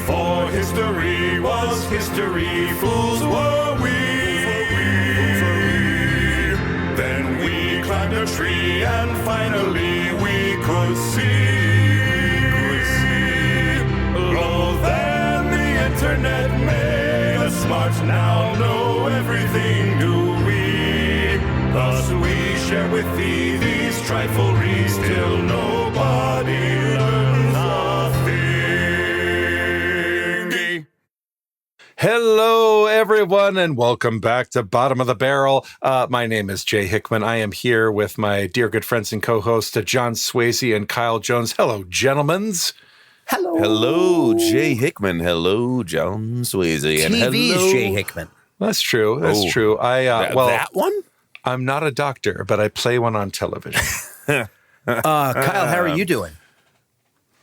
For history was history, fools were we. Then we climbed a tree and finally we could see. Lo, then the internet made us smart, now know everything do we. Thus we share with thee these trifleries, till nobody learns nothing. Hello, everyone, and welcome back to Bottom of the Barrel. My name is Jay Hickman. I am here with my dear good friends and co-hosts, John Swayze and Kyle Jones. Hello, gentlemans. Hello. Hello, Jay Hickman. Hello, John Swayze. And TV's hello. Jay Hickman. That's true. That's Oh, true. that one? I'm not a doctor, but I play one on television. Kyle, how are you doing?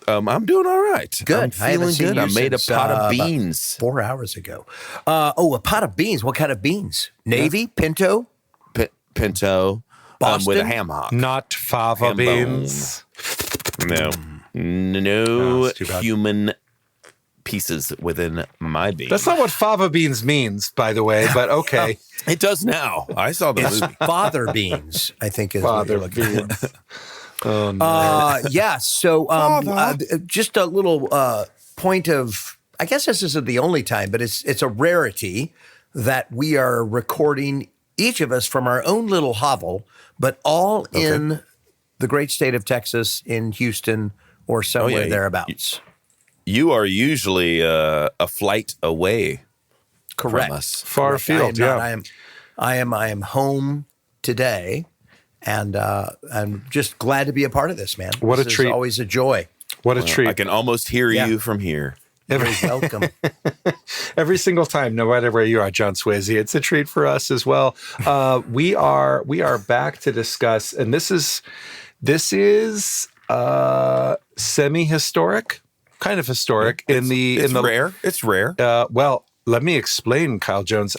I'm doing all right. Good. I'm feeling good. I made a pot of about beans. 4 hours ago. A pot of beans. What kind of beans? Navy? Pinto? Pinto. Boston? With a ham hock. Not fava Ham beans. No. Oh, No that's too bad. human pieces within my beans. That's not what fava beans means, by the way, but okay. It does now. I saw the It's movie. father beans, I think is what you're Fava looking for. beans. Oh, no. Yeah, so just a little point of, I guess this isn't the only time, but it's a rarity that we are recording, each of us from our own little hovel, but all in the great state of Texas, in Houston, or somewhere thereabouts. You are usually a flight away Correct. from us. Far Correct. afield, I am home today, and I'm just glad to be a part of this, man. What a This treat. is always a joy. What a treat. I can almost hear you from here. You're welcome. Every single time, no matter where you are, John Swayze, it's a treat for us as well. We are back to discuss, and this is semi-historic, kind of historic It's rare. It's rare. Well, let me explain, Kyle Jones.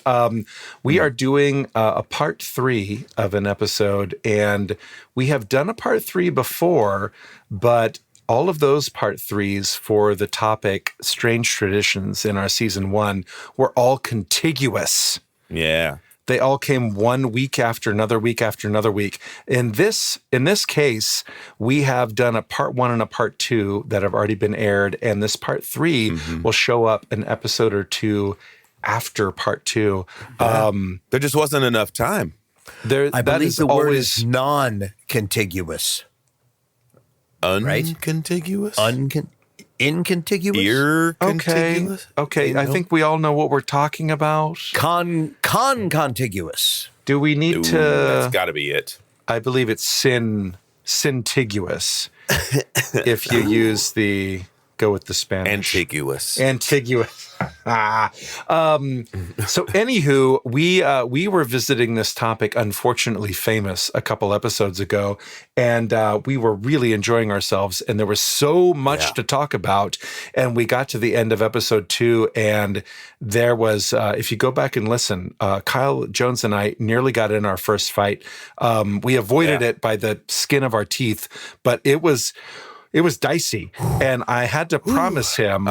We are doing a part 3 of an episode, and we have done a part 3 before, but all of those part 3s for the topic strange traditions in our season 1 were all contiguous. Yeah. They all came 1 week after another week after another week. In this case, we have done a part 1 and a part 2 that have already been aired, and this part 3 will show up an episode or 2 after part 2. There just wasn't enough time. I believe the word is non-contiguous. Uncontiguous? Incontiguous? Ear contiguous? Okay. You know? I think we all know what we're talking about. Contiguous. Do we need Ooh, to? that's got to be it. I believe it's syntiguous. If you use go with the Spanish. Antiguous. Antiguous. So anywho, we were visiting this topic, Unfortunately Famous, a couple episodes ago, and we were really enjoying ourselves, and there was so much to talk about, and we got to the end of episode 2, and there was, if you go back and listen, Kyle Jones and I nearly got in our first fight. We avoided it by the skin of our teeth, but it was dicey, and I had to promise him.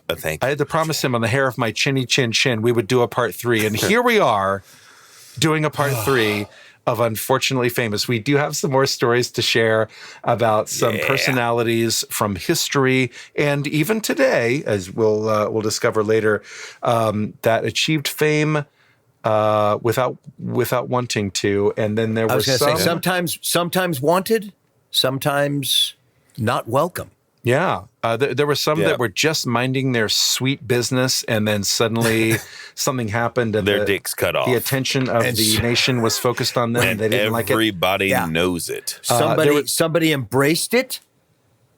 Thank I you. had to promise him on the hair of my chinny chin chin we would do a part 3, and here we are doing a part 3 of Unfortunately Famous. We do have some more stories to share about some personalities from history and even today, as we'll discover later, that achieved fame without wanting to. And then there were sometimes wanted, sometimes not welcome. Yeah. There were some that were just minding their sweet business, and then suddenly something happened, and their dicks cut off. The attention of the nation was focused on them. And they didn't like it. Everybody knows it. Somebody embraced it,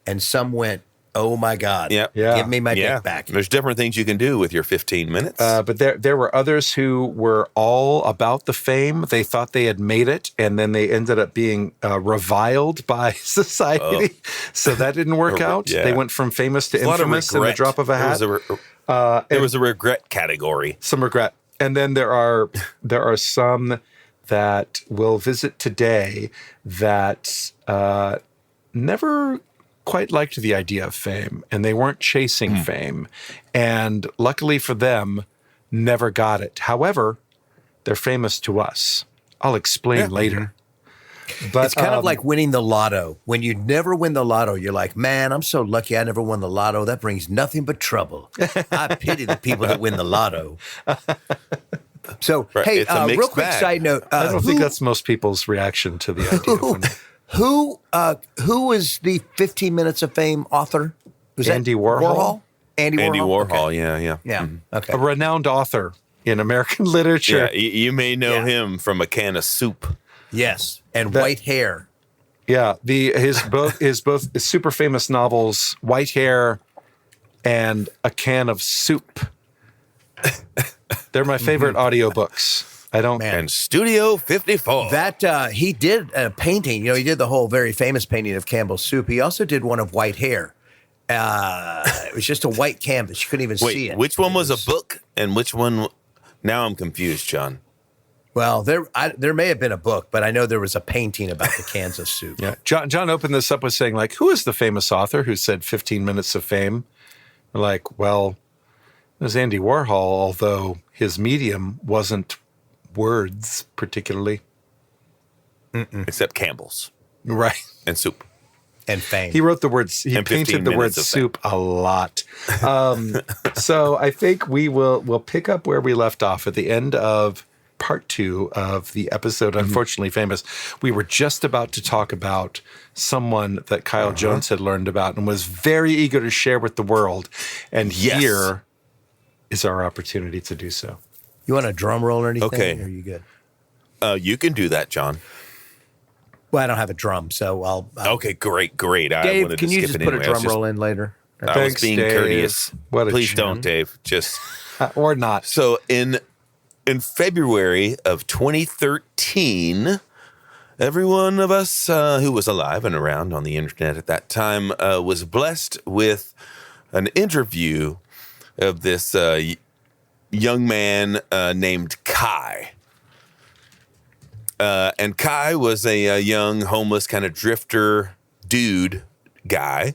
and some went, "Oh my God! Give me my dick back." There's different things you can do with your 15 minutes. But there were others who were all about the fame. They thought they had made it, and then they ended up being reviled by society. So that didn't work out. Yeah. They went from famous to infamous in the drop of a hat. There was a regret category. Some regret. And then there are some that will visit today that never quite liked the idea of fame, and they weren't chasing fame. And luckily for them, never got it. However, they're famous to us. I'll explain later. But It's kind of like winning the lotto. When you never win the lotto, you're like, man, I'm so lucky I never won the lotto. That brings nothing but trouble. I pity the people that win the lotto. So, hey, It's a mixed real quick bag. side note. I don't think that's most people's reaction to the idea. Who is the 15 Minutes of Fame author? Was that Andy Warhol? Andy Warhol? Okay. Yeah. Yeah. Okay. A renowned author in American literature. Yeah, you may know him from a can of soup. Yes. And white hair. Yeah, his super famous novels, White Hair and A Can of Soup. They're my favorite audiobooks. I don't. And Studio 54. That he did a painting. You know, he did the whole very famous painting of Campbell's Soup. He also did one of White Hair. It was just a white canvas. You couldn't even see it. Which one was a book and which one? Now I'm confused, John. Well, there may have been a book, but I know there was a painting about the cans of soup. Yeah, John opened this up with saying, like, who is the famous author who said 15 minutes of fame? We're like, well, it was Andy Warhol, although his medium wasn't words particularly. Except Campbell's Right. and soup. And fame. He wrote the words, he And 15 painted the word minutes of soup a lot. So I think we'll pick up where we left off at the end of part 2 of the episode, Unfortunately Famous. We were just about to talk about someone that Kyle Jones had learned about and was very eager to share with the world. And here is our opportunity to do so. You want a drum roll or anything? Okay. Or are you good? You can do that, John. Well, I don't have a drum, so I'll Okay, great. I Dave, wanted can to you skip just it put anyway. a drum roll in later? I was Thanks, being Dave. courteous. What a Please gem. don't, Dave. Just Or not. so in February of 2013, every one of us who was alive and around on the internet at that time was blessed with an interview of this young man named Kai. And Kai was a young, homeless, kind of drifter dude guy.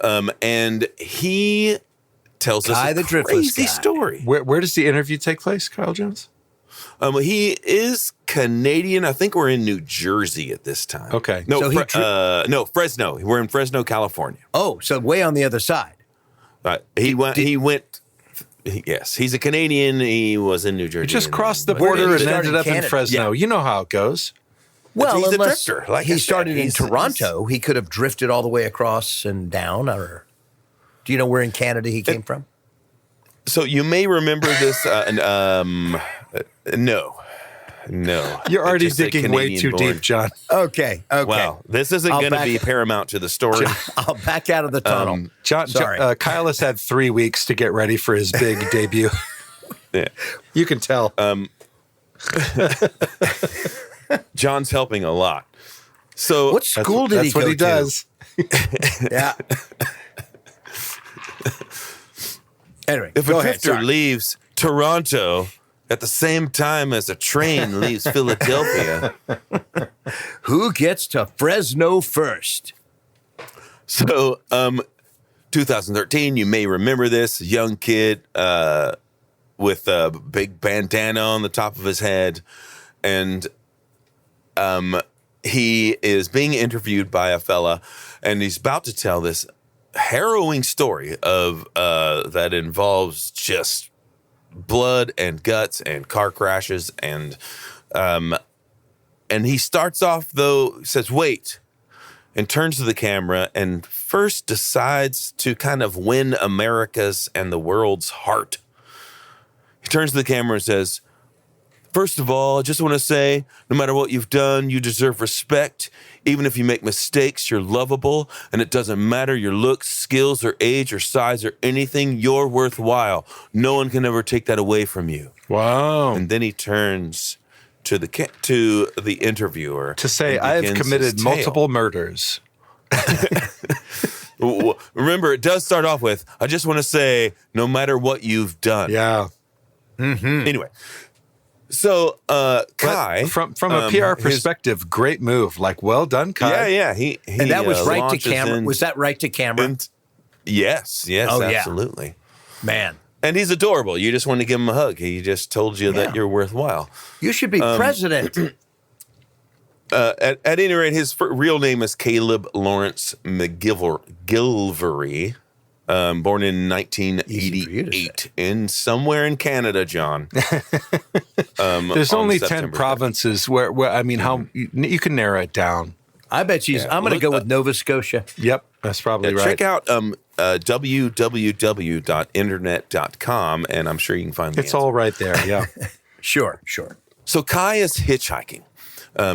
And he tells Kai us the a driftless crazy guy. story. Where does the interview take place, Kyle Jones? He is Canadian. I think we're in New Jersey at this time. Okay. No, So no, Fresno. We're in Fresno, California. Oh, so way on the other side. He went. Yes, he's a Canadian. He was in New Jersey. Just crossed the Where did border he and start ended in up in Canada? Fresno. Yeah. You know how it goes. Well, he's a unless drifter, like I he said. started in He's- Toronto, he could have drifted all the way across and down. Or do you know where in Canada he came from? So you may remember this. No. You're already Just a digging way too Canadian-born. deep, John. Okay. Wow, this isn't I'll going to back- be paramount to the story. I'll back out of the tunnel. Sorry. Kyle has had 3 weeks to get ready for his big debut. Yeah. You can tell. John's helping a lot. So What school did he That's go what he to? does. Yeah. Anyway, if a go ahead. drifter Sorry. leaves Toronto at the same time as a train leaves Philadelphia, Who gets to Fresno first? so 2013, you may remember this young kid with a big bandana on the top of his head, and he is being interviewed by a fella, and he's about to tell this harrowing story of that involves just blood and guts and car crashes, and he starts off though, says wait, and turns to the camera and first decides to kind of win America's and the world's heart. He turns to the camera and says, first of all, I just want to say, no matter what you've done, you deserve respect. Even if you make mistakes, you're lovable, and it doesn't matter your looks, skills, or age, or size, or anything, you're worthwhile. No one can ever take that away from you. Wow. And then he turns to the interviewer To say, and I have begins committed his tale. multiple murders. Remember, it does start off with, I just want to say, no matter what you've done. Yeah. Anyway, So, Kai, from a PR perspective, great move. Like, well done, Kai. Yeah. He And that was right to launches camera. Was that right to camera? Yes, Oh, yeah. absolutely. Man, And he's adorable. You just want to give him a hug. He just told you that you're worthwhile. you should be president. At any rate, his real name is Caleb Lawrence McGilvery, born in 1988 in somewhere in Canada, John. There's only 10 September 3rd. provinces where I mean, how you can narrow it down. I bet she's. I'm going to go with Nova Scotia. Yep, that's probably right. Check out www.internet.com, and I'm sure you can find the It's answer. all right there. Yeah. Sure. So Kai is hitchhiking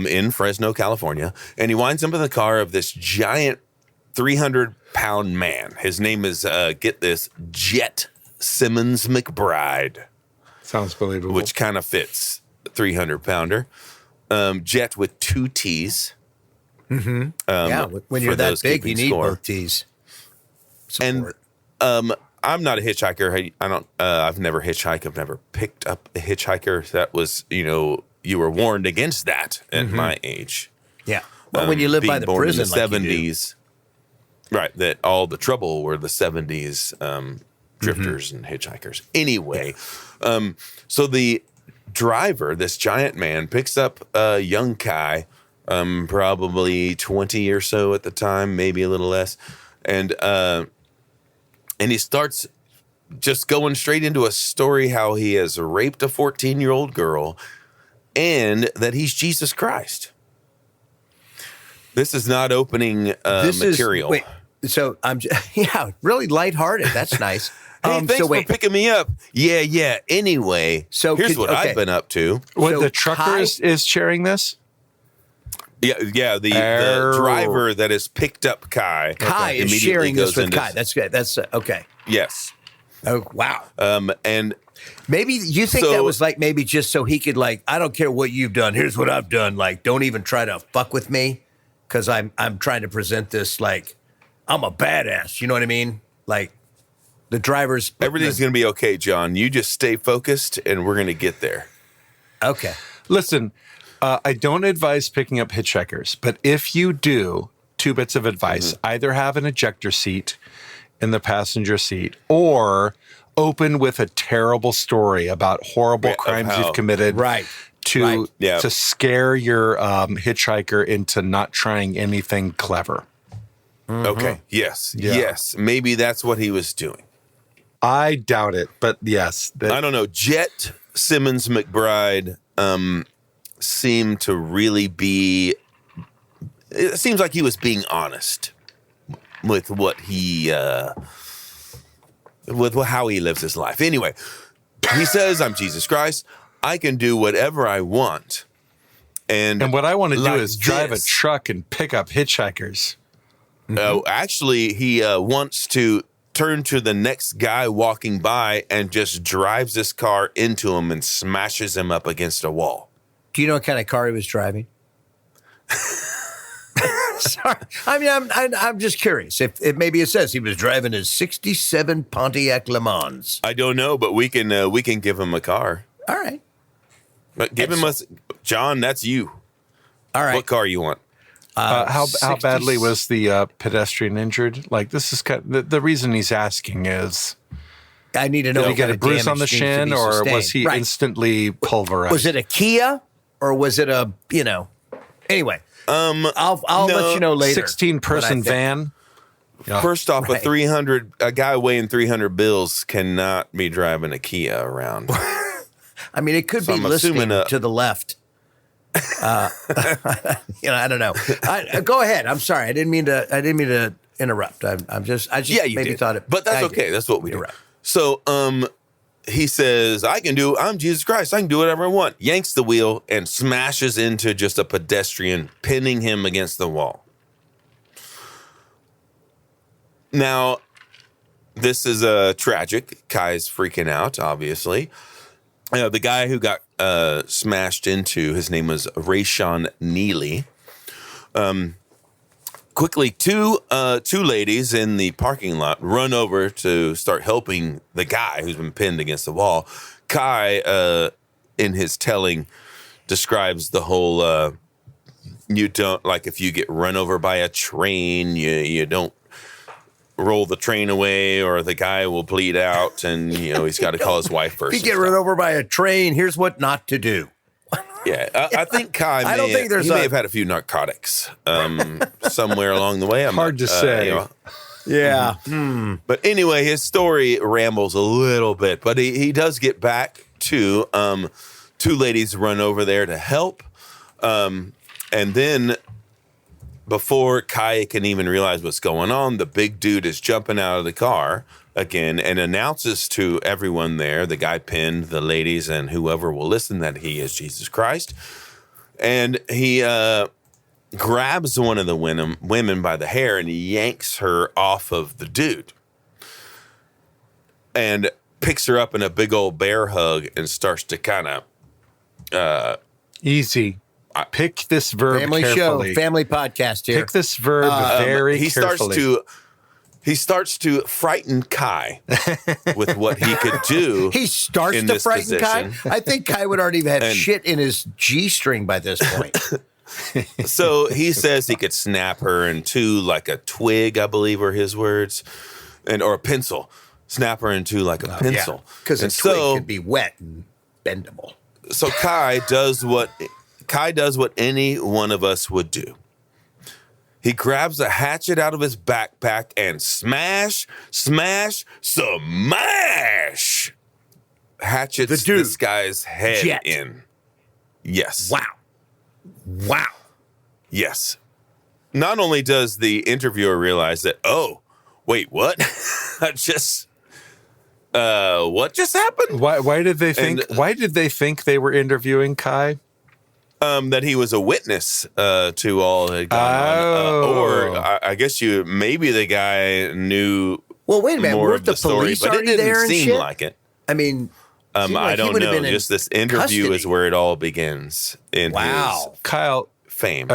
in Fresno, California, and he winds up in the car of this giant 300-pound man. His name is, get this, Jet Simmons McBride, Sounds believable. which kind of fits 300-pounder. Jet with 2 T's. Yeah, when for you're that those big, you keeping need score. both T's. And I'm not a hitchhiker. I've never hitchhiked. I've never picked up a hitchhiker. That was, you were warned against that at my age. Yeah. Well, when you live by Being the born prison, in the like you do. 70s, right? That all the trouble were the 70s drifters and hitchhikers. Anyway, so the driver, this giant man, picks up a young Kai, probably 20 or so at the time, maybe a little less, and he starts just going straight into a story how he has raped a 14-year-old girl and that he's Jesus Christ. This is not opening material. Wait, so I'm really lighthearted. That's nice. Hey, thanks so wait, for picking me up. Yeah. Anyway, So here's could- what okay. I've been up to. What, so the trucker Kai- is sharing this? Yeah. The driver that has picked up Kai. Kai is immediately sharing this goes with into- Kai. That's good. That's okay. Yes. Oh wow. And Maybe you think So- that was like maybe just so he could like, I don't care what you've done. Here's what I've done. Like, don't even try to fuck with me because I'm trying to present this like I'm a badass. You know what I mean? Like the driver's everything's going to be okay, John. You just stay focused, and we're going to get there. okay. Listen, I don't advise picking up hitchhikers, but if you do, 2 bits of advice. Either have an ejector seat in the passenger seat or open with a terrible story about horrible Of crimes how- you've committed. Right. To, Right. Yeah. to scare your hitchhiker into not trying anything clever. Okay. Yes. Yeah. Yes. Maybe that's what he was doing. I doubt it, but yes. I don't know. Jet Simmons McBride seemed to really be. It seems like he was being honest with what he, with how he lives his life. Anyway, he says, "I'm Jesus Christ. I can do whatever I want." And And what I want to do like is drive this. a truck and pick up hitchhikers. Actually, he wants to turn to the next guy walking by and just drives this car into him and smashes him up against a wall. Do you know what kind of car he was driving? Sorry. I mean, I'm just curious. If maybe it says he was driving his '67 Pontiac Le Mans. I don't know, but we can give him a car. All right. But give him John. That's you. All right. What car you want? How 60 badly was the pedestrian injured? Like, this is kind of, the reason he's asking is, I need to know. did he what get kind a of bruise on damage the needs to shin, be or was sustained. he Right. instantly pulverized? Was it a Kia or was it a Anyway, I'll let you know later. 16-person what I think. van? Yeah. First off, Right. a guy weighing 300 bills cannot be driving a Kia around. I mean, it could So be I'm listening assuming to the left. I don't know. Go ahead. I'm sorry. I didn't mean to interrupt. I just Yeah, you maybe did. thought it. But that's I did. okay. That's what we You're do. right. So, he says, I'm Jesus Christ. I can do whatever I want. Yanks the wheel and smashes into just a pedestrian, pinning him against the wall. Now, this is tragic. Kai's freaking out, obviously. The guy who got smashed into, his name was Rayshawn Neely. Quickly, two ladies in the parking lot run over to start helping the guy who's been pinned against the wall. Kai in his telling describes the whole you don't, like, if you get run over by a train, you don't roll the train away or the guy will bleed out, and he's got to call his wife first. If you get run over by a train, here's what not to do. Yeah, I think Kai may have had a few narcotics somewhere along the way. Hard to say. Yeah. But anyway, his story rambles a little bit, but he does get back to two ladies run over there to help. And then before Kai can even realize what's going on, the big dude is jumping out of the car again and announces to everyone there, the guy pinned, the ladies, and whoever will listen, that he is Jesus Christ. And he grabs one of the women by the hair and yanks her off of the dude and picks her up in a big old bear hug and starts to kind of... Easy. Pick this verb family carefully. Show, family podcast here. Pick this verb very carefully. He starts to frighten Kai with what he could do. He starts to frighten Kai? I think Kai would already have shit in his G-string by this point. So he says he could snap her in two, like a twig, I believe are his words, or a pencil. Snap her into like a pencil. Because a twig could be wet and bendable. So Kai does what any one of us would do. He grabs a hatchet out of his backpack and smash hatchets this guy's head in. Yes. Wow. Yes. Not only does the interviewer realize that, oh, wait, what? What just happened? Why did they think they were interviewing Kai? That he was a witness to all that had gone on. Or I guess maybe the guy knew. Well, wait a minute. More Were of the the story, police but it already didn't there and seem shit? like it. I mean, I don't know. Just this interview custody. is where it all begins in his Kyle fame.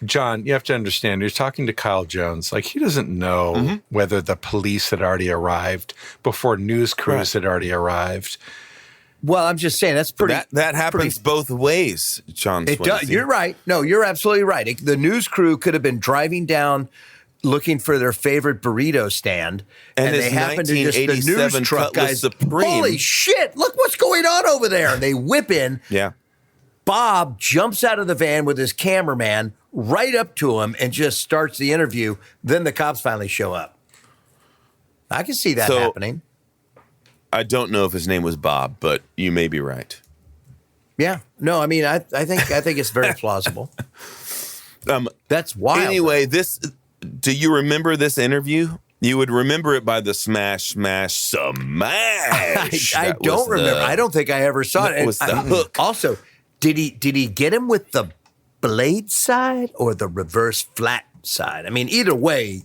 John, you have to understand, you're talking to Kyle Jones. Like, he doesn't know whether the police had already arrived before news crews had already arrived. Well, I'm just saying that's pretty. That happens both ways, John. It does. You're right. No, you're absolutely right. The news crew could have been driving down looking for their favorite burrito stand, and they happened to just the news truck guys. Holy shit! Look what's going on over there. And they whip in. Yeah. Bob jumps out of the van with his cameraman right up to him and just starts the interview. Then the cops finally show up. I can see that happening. I don't know if his name was Bob, but you may be right. Yeah. No, I mean, I think it's very plausible. That's wild. Anyway, do you remember this interview? You would remember it by the smash. I don't remember. I don't think I ever saw it. That was the hook. Also, did he get him with the blade side or the reverse flat side? I mean, either way,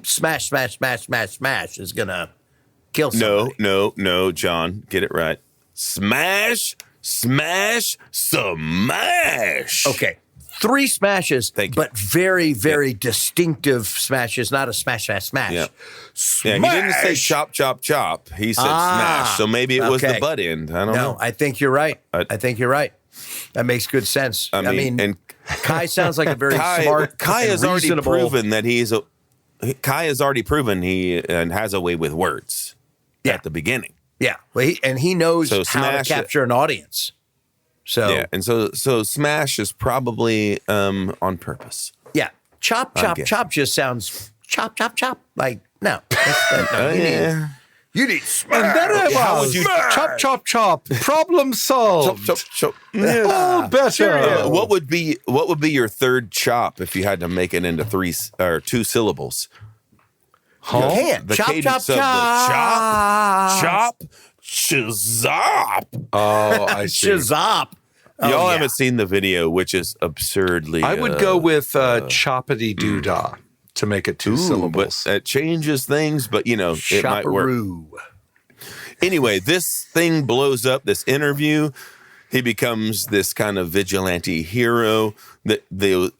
smash is gonna kill somebody. No, John, get it right. Smash. Okay. 3 smashes, but very, very distinctive smashes, not a smash. Yeah. Smash. Yeah, he didn't say chop. He said smash. So maybe it was the butt end. I don't know. I think you're right. I think you're right. That makes good sense. I mean, and Kai sounds like a very smart, Kai has already reasonable. proven that Kai has already proven he has a way with words at the beginning. Yeah, well, he knows how to capture an audience. So yeah, and so smash is probably on purpose. Yeah, chop just sounds chop. Like no, you need smash. How would you chop? Problem solved. Chop. Yeah. Oh, better. What would be your third chop if you had to make it into 3 or 2 syllables? You can't. The Chop. Shazop. Oh, I see. Shazop. Y'all haven't seen the video, which is absurdly. I would go with choppity doodah to make it 2 syllables. But it changes things, but it might work. Anyway, this thing blows up. This interview, he becomes this kind of vigilante hero.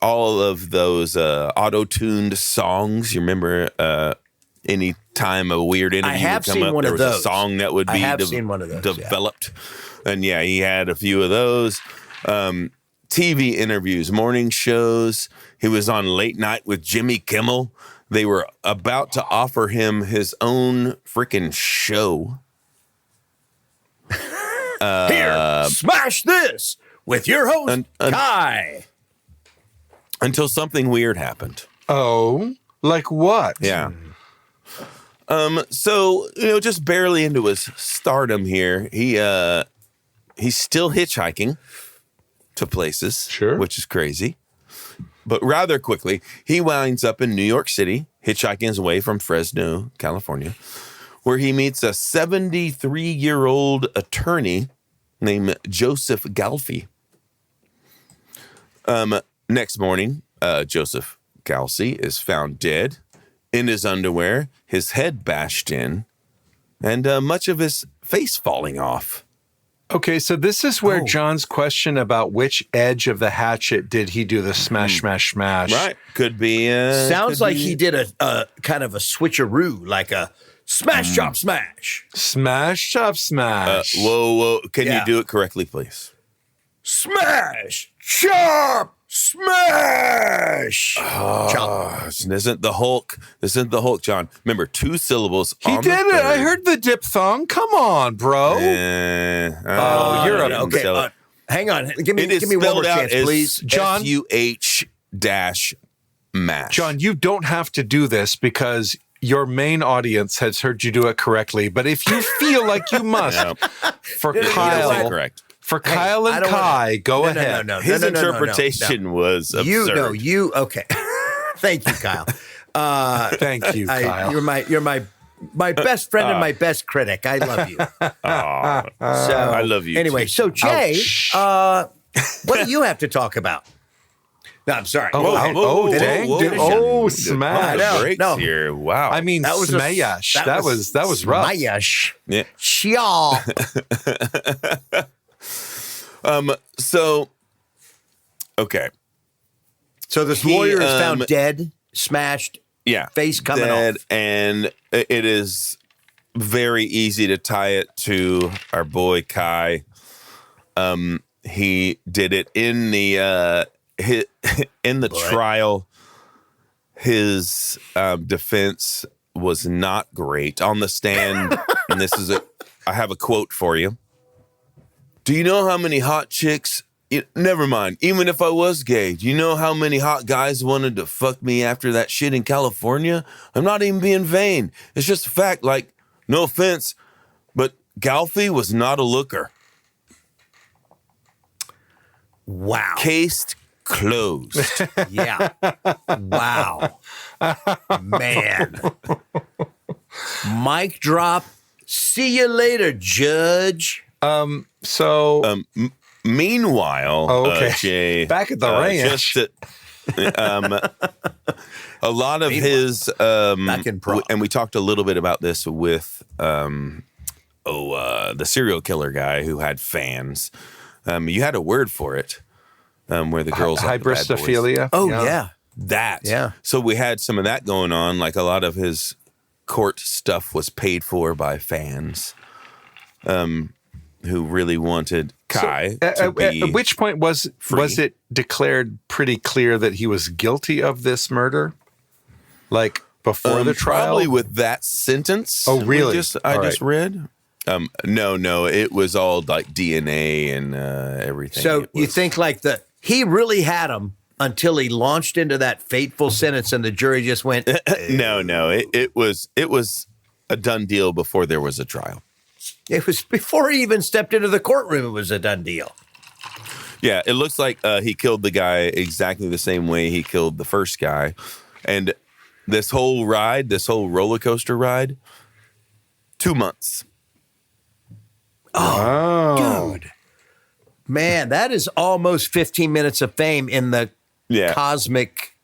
All of those auto-tuned songs. You remember any time a weird interview I have would come seen up, one there of was a those. song that would be seen one of those, developed. And yeah, he had a few of those. TV interviews, morning shows. He was on Late Night with Jimmy Kimmel. They were about to offer him his own freaking show. Here, smash this with your host, Kai. Until something weird happened. Oh, like what? Yeah. So, just barely into his stardom here. He's still hitchhiking to places, Sure, which is crazy. But rather quickly, he winds up in New York City, hitchhiking his way from Fresno, California, where he meets a 73-year-old attorney named Joseph Galfi. Next morning, Joseph Galfi is found dead in his underwear, his head bashed in, and much of his face falling off. Okay, so this is where John's question about which edge of the hatchet did he do the smash, smash, smash? Right. Could be. Sounds like he did a kind of a switcheroo, like a smash, chop, smash. Smash, chop, smash. Whoa. Can you do it correctly, please? Smash, chop, smash. Chop. This isn't the Hulk. John. Remember, 2 syllables. He did it. I heard the diphthong. Come on, bro. You're okay. Hang on. Give me one more chance, please. John. SUH-mash. John, you don't have to do this because your main audience has heard you do it correctly. But if you feel like you must, for Kyle, correct. For Kyle and Kai, go ahead. His interpretation was absurd. Okay. Thank you, Kyle. Thank you, Kyle. You're my best friend and my best critic. I love you. I love you. Anyway, too. so Jay, what do you have to talk about? No, I'm sorry. Smash! Breaks here. Wow. I mean, that was smash. That was rough. Smash. Yeah. Chial. So, okay. So this lawyer is found dead, smashed, face coming dead, off. And it is very easy to tie it to our boy Kai. He did it in the trial. His defense was not great on the stand, and I have a quote for you. Do you know how many hot chicks? Never mind. Even if I was gay, do you know how many hot guys wanted to fuck me after that shit in California? I'm not even being vain. It's just a fact. Like, no offense, but Galfi was not a looker. Wow. Case closed. Yeah. Wow. Man. Mic drop. See you later, Judge. Meanwhile, Jay, back at the ranch, a lot of his, back in Prague. And we talked a little bit about this with, the serial killer guy who had fans. You had a word for it, where the girls hybristophilia. Oh yeah, that. Yeah. So we had some of that going on. Like a lot of his court stuff was paid for by fans. Who really wanted Kai to be at which point was it declared pretty clear that he was guilty of this murder? Like before the trial? Probably with that sentence. Oh, really? I just read. No, it was all like DNA and everything. So you think like he really had him until he launched into that fateful sentence and the jury just went, No, it was a done deal before there was a trial. It was before he even stepped into the courtroom. It was a done deal. Yeah, it looks like he killed the guy exactly the same way he killed the first guy. And this whole roller coaster ride, 2 months. Oh, dude. Man, that is almost 15 minutes of fame in the cosmic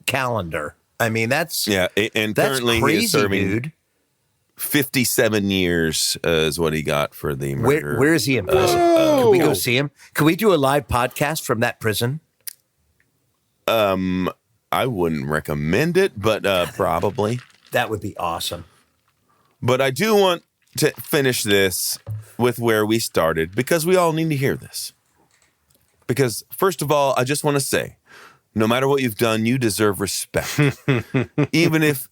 calendar. I mean, that's and currently crazy, he's serving dude. 57 years is what he got for the murder. Where is he in prison? Can we go see him? Can we do a live podcast from that prison? I wouldn't recommend it, but probably. That would be awesome. But I do want to finish this with where we started, because we all need to hear this. Because, first of all, I just want to say, no matter what you've done, you deserve respect. Even if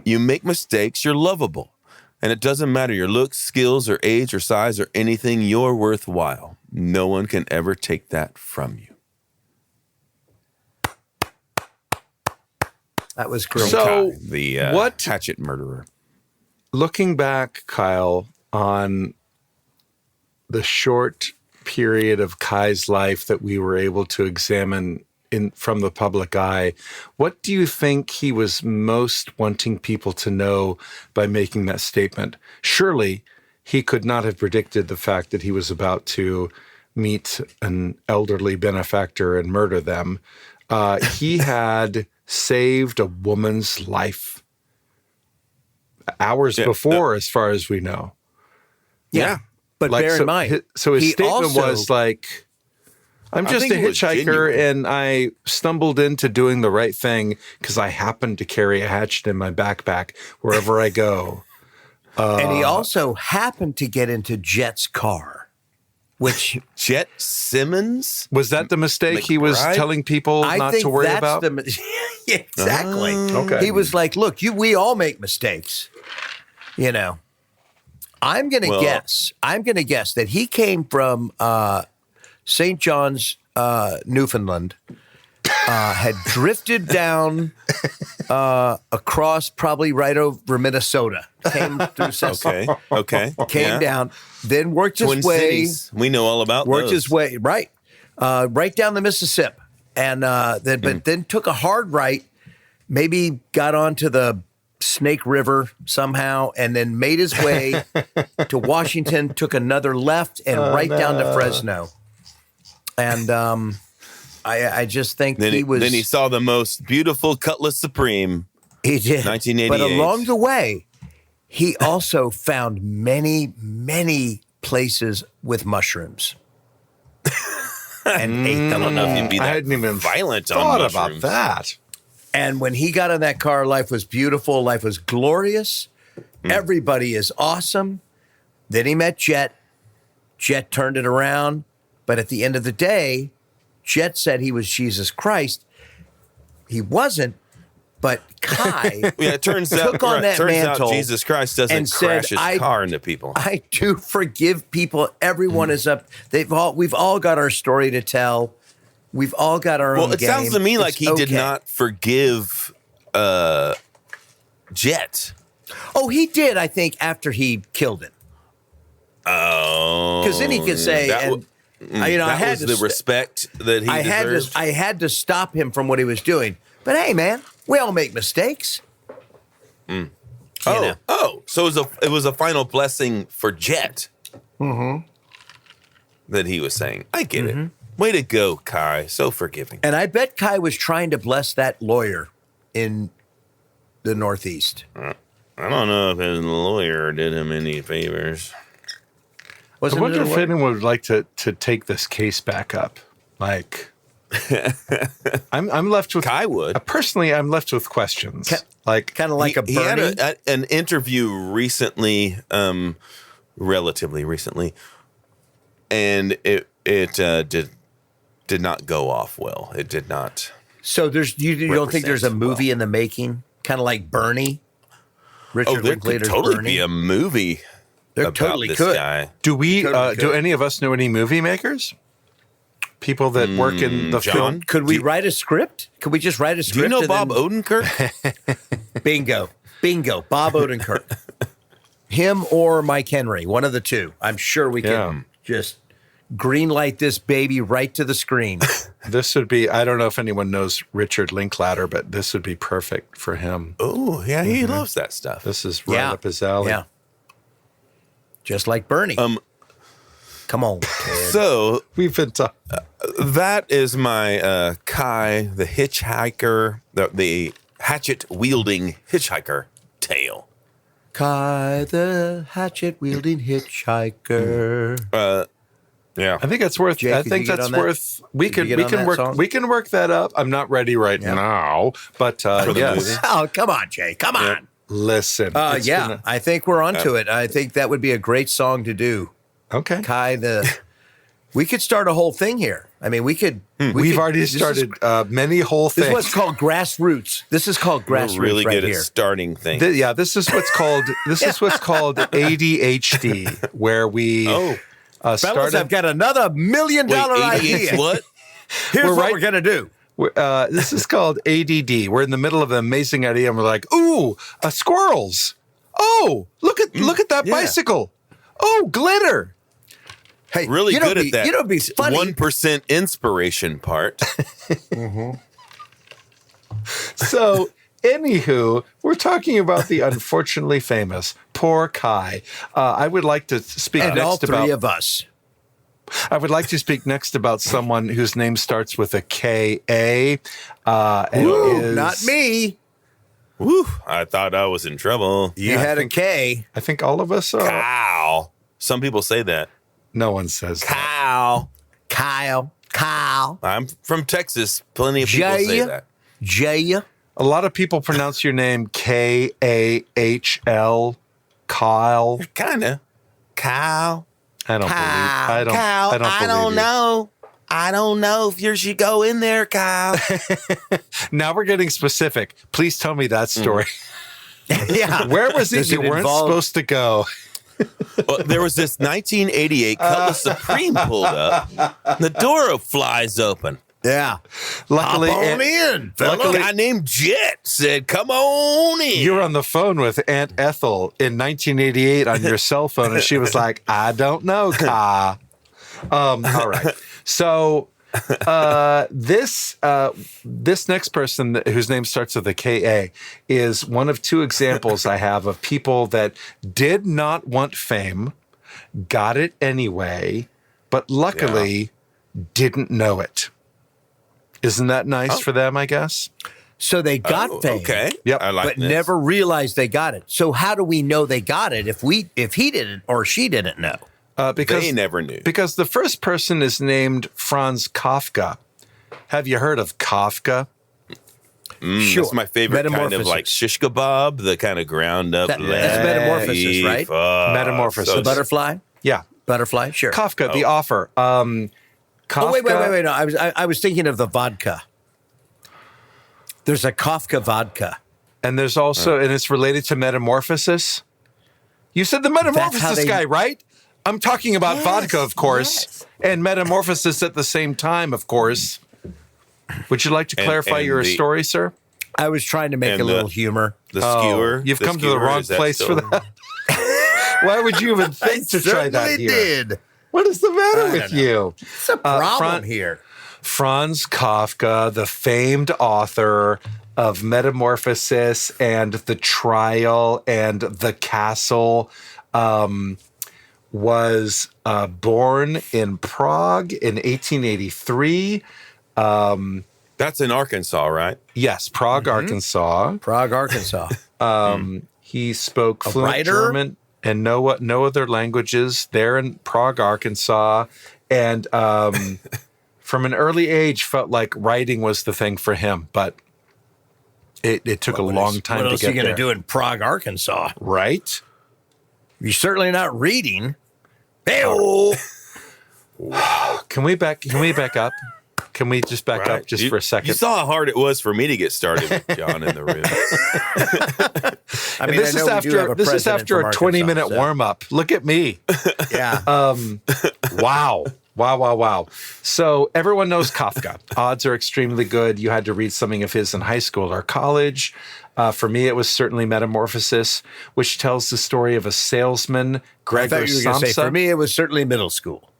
you make mistakes, you're lovable. And it doesn't matter your looks, skills, or age, or size, or anything, you're worthwhile. No one can ever take that from you. That was great. So, the Hatchet murderer. Looking back, Kyle, on the short period of Kai's life that we were able to examine from the public eye, what do you think he was most wanting people to know by making that statement? Surely he could not have predicted the fact that he was about to meet an elderly benefactor and murder them. He had saved a woman's life hours before, as far as we know. Yeah. But bear in mind, so his statement was like, I'm just a hitchhiker and I stumbled into doing the right thing because I happened to carry a hatchet in my backpack wherever I go. And he also happened to get into Jet's car, which... Jet Simmons? Was that the mistake he was telling people not to worry about? Yeah, exactly. Okay. He was like, look, we all make mistakes, you know. I'm going to guess that he came from St. John's, Newfoundland, had drifted down across probably right over Minnesota, came through Cecil. Okay. Came down, then worked his Twin way. Cities. We know all about Worked those. his way, right down the Mississippi. And then took a hard right, maybe got onto the Snake River somehow, and then made his way to Washington, took another left and down to Fresno. And I just think Then he saw the most beautiful Cutlass Supreme. He did. 1988. But along the way, he also found many, many places with mushrooms. And ate them. I don't know if you'd be I that hadn't even violent on thought mushrooms. about that. And when he got in that car, life was beautiful. Life was glorious. Everybody is awesome. Then he met Jet. Jet turned it around. But at the end of the day, Jet said he was Jesus Christ. He wasn't. But Kai it turns out Jesus Christ doesn't crash his car into people. I do forgive people. Everyone is up. We've all got our story to tell. We've all got our own game. Well, it sounds to me like he did not forgive Jet. Oh, he did, I think, after he killed him. Oh. Because then he could say, I had the respect that he deserved. I had to stop him from what he was doing. But hey, man, we all make mistakes. So it was a final blessing for Jet. That he was saying. I get it. Way to go, Kai. So forgiving. And I bet Kai was trying to bless that lawyer in the Northeast. I don't know if his lawyer did him any favors. I wonder if anyone would like to take this case back up. Like, I'm left with... Kai would. Personally, I'm left with questions. Kind of like a Bernie. He had an interview recently, relatively recently, and it did not go off well. It did not. So you don't think there's a movie in the making, kind of like Bernie? Richard there could totally Bernie? be a movie. There about totally this could. guy. Do we? Totally do could. any of us know any movie makers? People that work in the John? film. Could we write a script? Could we just write a script? Do you know and Bob then- Odenkirk? Bingo. Bob Odenkirk. Him or Mike Henry, one of the two. I'm sure we can just green light this baby right to the screen. This would be, I don't know if anyone knows Richard Linklater, but this would be perfect for him. Oh, yeah, he loves that stuff. This is right up his alley. Yeah. Just like Bernie. Come on, Ted. So We've been talking. that is my Kai, the hitchhiker, the hatchet-wielding hitchhiker tale. Kai the hatchet-wielding hitchhiker. Yeah. I think that's worth. Jake, I did think you get that's on that? worth. We Did you can get on that work. song? We can work that up. I'm not ready right now, but the yes. movie. Oh, come on, Jay. Come on. Listen. I think we're onto it. I think that would be a great song to do. Okay. Kai, we could start a whole thing here. I mean, We've already started many whole things. This is what's called grassroots. This is called grassroots. We're really good here. at starting things. This is what's called ADHD, where we fellas, I've got another $1 million idea. What? Here's what we're gonna do. This is called ADD. We're in the middle of an amazing idea, and we're like, "Ooh, squirrels! Oh, look at that bicycle! Oh, glitter!" Hey, Really good at that. It'd be funny. 1% inspiration part. So, anywho, we're talking about the unfortunately famous poor Kai. I would like to speak and next all three about. of us. I would like to speak next about someone whose name starts with a K-A. Not me. Woo! I thought I was in trouble. You had a K. I think all of us are. Cow. Some people say that. No one says that. Cow. Kyle. I'm from Texas. Plenty of people say that. Jay. A lot of people pronounce your name K-A-H-L. Kyle. Kinda. Cow. I don't believe. I don't. Cow. I don't believe you. know. I don't know if you should go in there, Kyle. Now we're getting specific. Please tell me that story. Yeah. Where was it Does you it weren't involve- supposed to go? Well, there was this 1988 Cutlass Supreme pulled up. The door flies open. Yeah. Luckily, Hop on in, fella. A guy named Jet said, "Come on in." you were on the phone with Aunt Ethel in 1988 on your cell phone, and she was like, "I don't know, Ka." All right. So this next person whose name starts with a K-A is one of two examples I have of people that did not want fame, got it anyway, but luckily didn't know it. Isn't that nice for them, I guess? So they got fame. Okay. Yep. I like But this. never realized they got it. So how do we know they got it if he didn't or she didn't know? Because They never knew. Because the first person is named Franz Kafka. Have you heard of Kafka? Sure. That's my favorite kind of Metamorphosis. like shish kebab, the kind of ground up. That's Metamorphosis, right? Metamorphosis. The butterfly? Yeah. Butterfly? Sure. Kafka, the author. Kafka, Oh, wait. No, I was thinking of the vodka. There's a Kafka vodka. And there's also, and it's related to Metamorphosis. You said the Metamorphosis guy, right? I'm talking about vodka, of course, and Metamorphosis at the same time, of course. Would you like to clarify your story, sir? I was trying to make a little humor. The skewer. You've come to the wrong place for that. Why would you even think to try that Certainly here? did. What is the matter with you? It's a problem here. Franz Kafka, the famed author of Metamorphosis and The Trial and The Castle, was born in Prague in 1883. That's in Arkansas, right? Yes, Prague, Arkansas. Prague, Arkansas. He spoke fluent writer? German and no other languages there in Prague, Arkansas. And from an early age, felt like writing was the thing for him. But it took a long time to get there. What else are you going to do in Prague, Arkansas? Right? You're certainly not reading. Hey, Can we back up? Can we just back up just for a second? You saw how hard it was for me to get started with John in the room. I mean, this is after a 20-minute warm-up. Look at me. Yeah. Wow. So everyone knows Kafka. Odds are extremely good. You had to read something of his in high school or college. For me, it was certainly Metamorphosis, which tells the story of a salesman, I Gregor thought you were going to say, Samsa. for me, it was certainly middle school.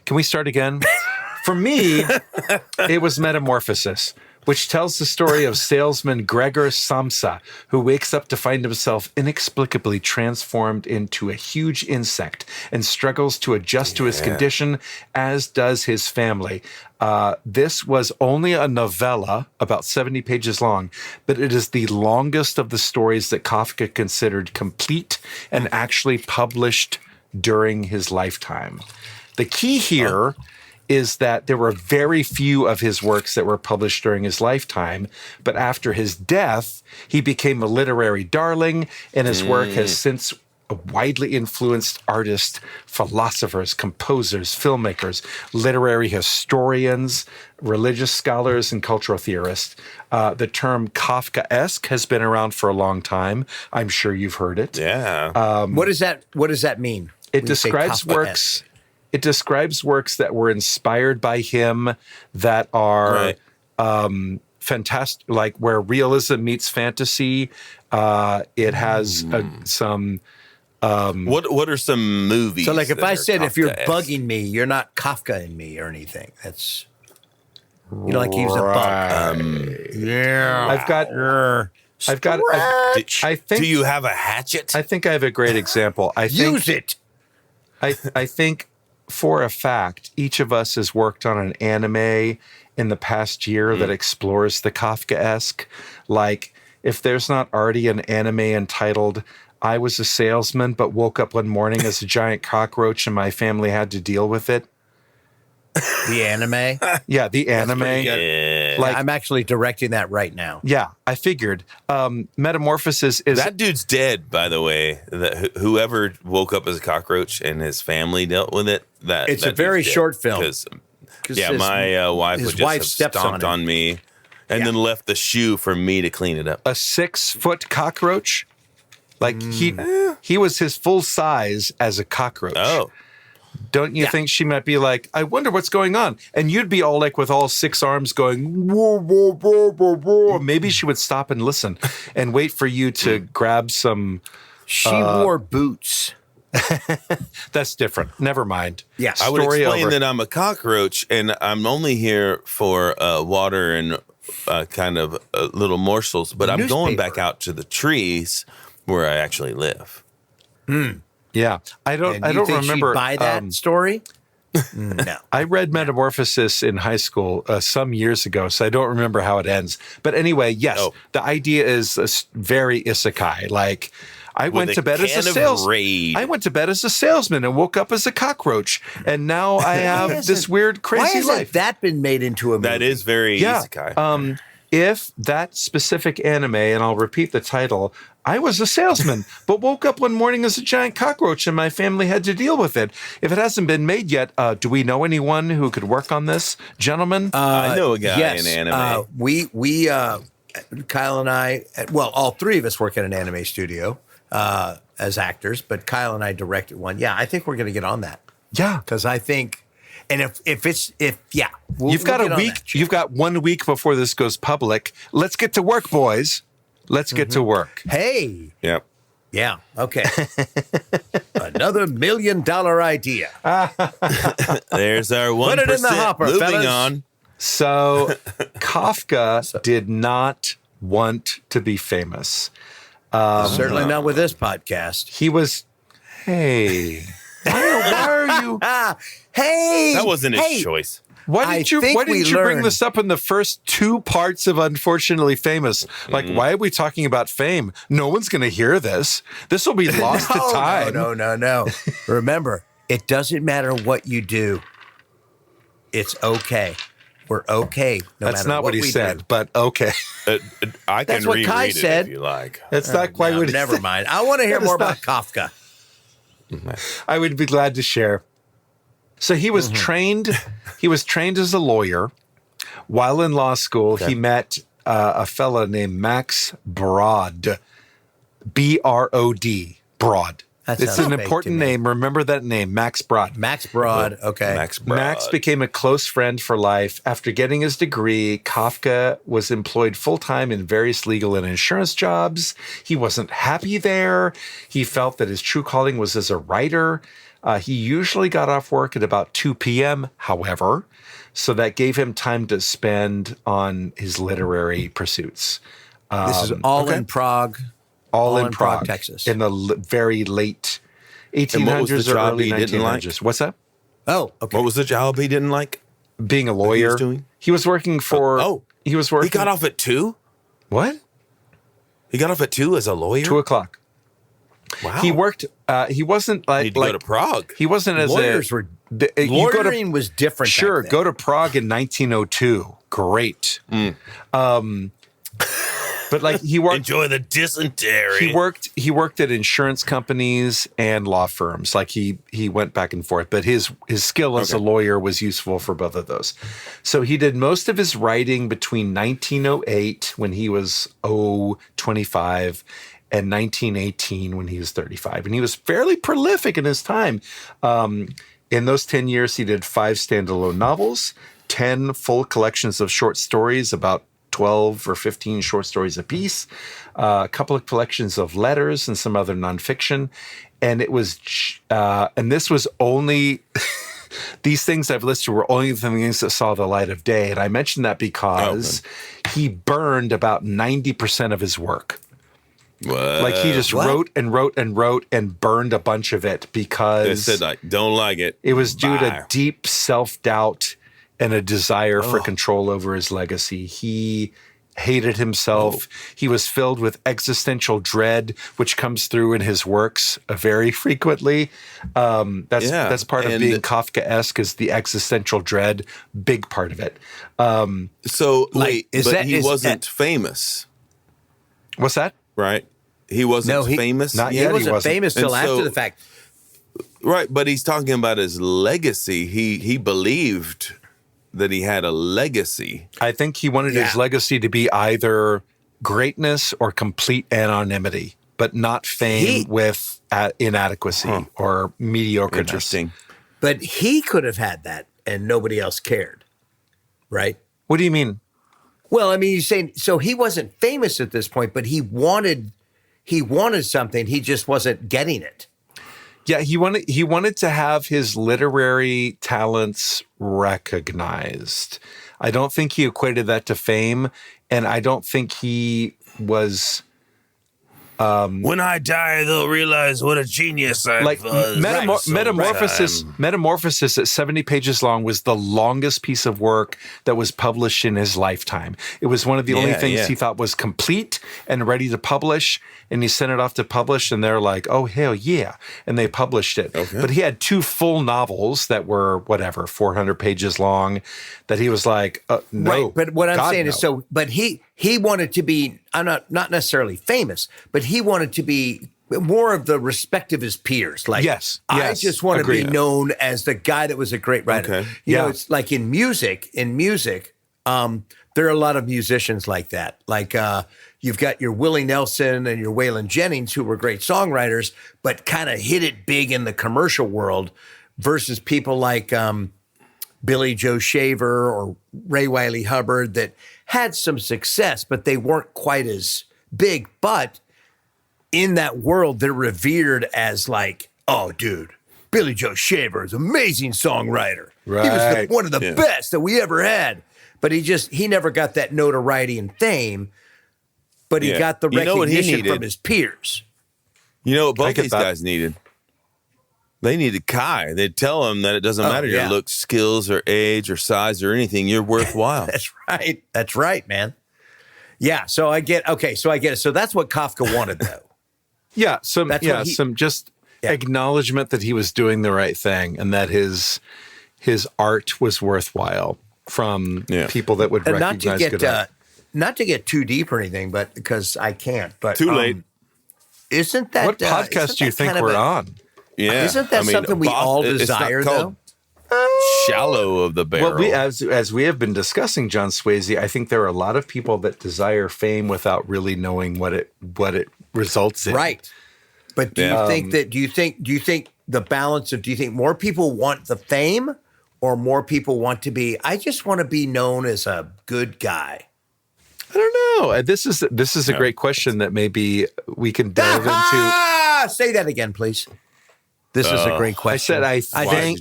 Can we start again? For me, it was Metamorphosis, which tells the story of salesman Gregor Samsa, who wakes up to find himself inexplicably transformed into a huge insect and struggles to adjust to his condition, as does his family. This was only a novella, about 70 pages long, but it is the longest of the stories that Kafka considered complete and actually published during his lifetime. The key here is that there were very few of his works that were published during his lifetime, but after his death, he became a literary darling, and his work has since widely influenced artists, philosophers, composers, filmmakers, literary historians, religious scholars, and cultural theorists. The term Kafkaesque has been around for a long time. I'm sure you've heard it. Yeah. What does that mean? It describes works. It describes works that were inspired by him, that are fantastic, like where realism meets fantasy. It has some. What are some movies? So, like, if I said, if you're Kafkaesque? bugging me, you're not Kafka in me or anything. That's, you know, like he was a bug. Yeah. I've got. I think. Do you have a hatchet? I think I have a great example. I think, Use it. I think for a fact, each of us has worked on an anime in the past year that explores the Kafkaesque. Like, if there's not already an anime entitled "I Was a Salesman but woke up one morning as a giant cockroach and my family had to deal with it." The anime. Yeah, the anime. Yeah. Like, I'm actually directing that right now. yeah, I figured. Metamorphosis is That dude's dead, by the way. Whoever woke up as a cockroach and his family dealt with it. It's that a very dude's dead. short film. 'Cause, 'Cause yeah, his- my wife his would just wife have steps on stomped him. on me and Yeah. then left the shoe for me to clean it up. a 6-foot cockroach. Like he was his full size as a cockroach. Oh, Don't you think she might be like, I wonder what's going on? And you'd be all like with all 6 arms going, whoa, whoa, whoa, whoa, whoa. Maybe she would stop and listen and wait for you to grab some. She wore boots. That's different. Never mind. Yeah. I would Story explain over. that I'm a cockroach and I'm only here for water and kind of little morsels, but I'm going back Newspaper. out to the trees where I actually live. Yeah. I And don't you think remember. she'd buy that story? No. I read Metamorphosis in high school some years ago, so I don't remember how it ends. But anyway, yes, Oh. the idea is very isekai. Like, I went a to bed as a can of salesman. Raid. I went to bed as a salesman and woke up as a cockroach, and now I have this weird, Why crazy hasn't life. that been made into a movie? That is very Yeah. isekai. If that specific anime, and I'll repeat the title, I was a salesman, but woke up one morning as a giant cockroach and my family had to deal with it. If it hasn't been made yet, do we know anyone who could work on this, gentlemen? I know a guy yes. in anime. We Kyle and I, well, all three of us work at an anime studio as actors, but Kyle and I directed one. Yeah, I think we're going to get on that Yeah. because I think, and we'll You've got get a on week. that. You've got 1 week before this goes public. Let's get to work, boys. Let's get to work. Hey, Yep. yeah, okay. Another $1 million idea. There's our 1%. Put it in the hopper, Moving fellas. on. So Kafka did not want to be famous. Certainly not with this podcast. He was, hey, why are you? Hey, That wasn't his hey, choice. Why didn't you bring learned- this up in the first 2 parts of Unfortunately Famous? Like, why are we talking about fame? No one's going to hear this. This will be lost to time. No. Remember, it doesn't matter what you do. It's okay. We're okay. No That's matter not what he we said, do. but okay. I can That's what reread Kai it said. if you like. That's not quite No, what he never said. mind. I want to hear That is more not- about Kafka. I would be glad to share. So he was trained. He was trained as a lawyer. While in law school, he met a fellow named Max Brod, B-R-O-D, Broad. That It's sounds an fake to important me. name. Remember that name, Max Brod. Max Broad. Okay. Max Broad. Max became a close friend for life. After getting his degree, Kafka was employed full-time in various legal and insurance jobs. He wasn't happy there. He felt that his true calling was as a writer. He usually got off work at about 2 p.m., however, so that gave him time to spend on his literary pursuits. This is all in Prague. All in Prague, Texas. in the very late 1800s And what was the or job early he didn't 1900s. like? What's that? Oh, okay. What was the job he didn't like? Being a lawyer. doing? He was working for. Oh. He was working. He got off at 2? What? He got off at 2 as a lawyer? 2 o'clock. Wow. He worked. He wasn't like Need to go to Prague. He wasn't as Lawyers a. were Loitering was different. Sure, back then. go to Prague in 1902. Great. But like he worked. Enjoy the dysentery. He worked at insurance companies and law firms. Like he went back and forth. But his skill as a lawyer was useful for both of those. So he did most of his writing between 1908, when he was 25, and 1918, when he was 35. And he was fairly prolific in his time. In those 10 years, he did 5 standalone novels, 10 full collections of short stories, about 12 or 15 short stories apiece, a couple of collections of letters and some other nonfiction. And it was, and this was only, these things I've listed were only the things that saw the light of day. And I mentioned that because he burned about 90% of his work. What? Like he just wrote and wrote and wrote and burned a bunch of it because they said, like, don't like it. It was due to deep self-doubt and a desire for control over his legacy. He hated himself. He was filled with existential dread, which comes through in his works very frequently. That's part of being Kafkaesque, is the existential dread, big part of it. He wasn't famous. What's that? Right? He wasn't famous? Not He yet. wasn't famous till after the fact. Right, but he's talking about his legacy. He believed that he had a legacy. I think he wanted his legacy to be either greatness or complete anonymity, but not fame with inadequacy or mediocreness. Interesting. But he could have had that and nobody else cared, right? What do you mean? Well, I mean, you're saying, so he wasn't famous at this point, but he wanted something. He just wasn't getting it. Yeah, he wanted to have his literary talents recognized. I don't think he equated that to fame, and I don't think he was. When I die, they'll realize what a genius I was. Metamorphosis at 70 pages long was the longest piece of work that was published in his lifetime. It was one of the only things he thought was complete and ready to publish, and he sent it off to publish, and they're like, oh, hell yeah, and they published it. Okay. But he had 2 full novels that were, 400 pages long, that he was like, no. Right, but what I'm saying is, but he wanted to be, not necessarily famous, but he wanted to be more of the respect of his peers. Like, I just want to be known as the guy that was a great writer. Okay. You know, it's like in music, there are a lot of musicians like that. Like you've got your Willie Nelson and your Waylon Jennings, who were great songwriters, but kind of hit it big in the commercial world, versus people like Billy Joe Shaver or Ray Wylie Hubbard that had some success, but they weren't quite as big. But in that world, they're revered as like, oh, dude, Billy Joe Shaver is an amazing songwriter. Right. He was one of the best that we ever had. But he never got that notoriety and fame, but he got the recognition from his peers. You know what both these guys needed? They needed Kai. They'd tell him that it doesn't matter your looks, skills, or age, or size, or anything. You're worthwhile. That's right. That's right, man. Yeah. So I get it. So that's what Kafka wanted, though. Some acknowledgement that he was doing the right thing and that his art was worthwhile from people that would recognize good art. Not to get too deep or anything, but because I can't. But too late. Isn't that what podcast do you think we're on? Yeah, isn't that something we all desire, though? Shallow of the barrel. Well, as we have been discussing, John Swayze, I think there are a lot of people that desire fame without really knowing what it results in. Right. But do you think the balance of, do you think more people want the fame or more people want to be, I just want to be known as a good guy? I don't know. This is a great question that maybe we can delve into. Say that again, please. This is a great question. I think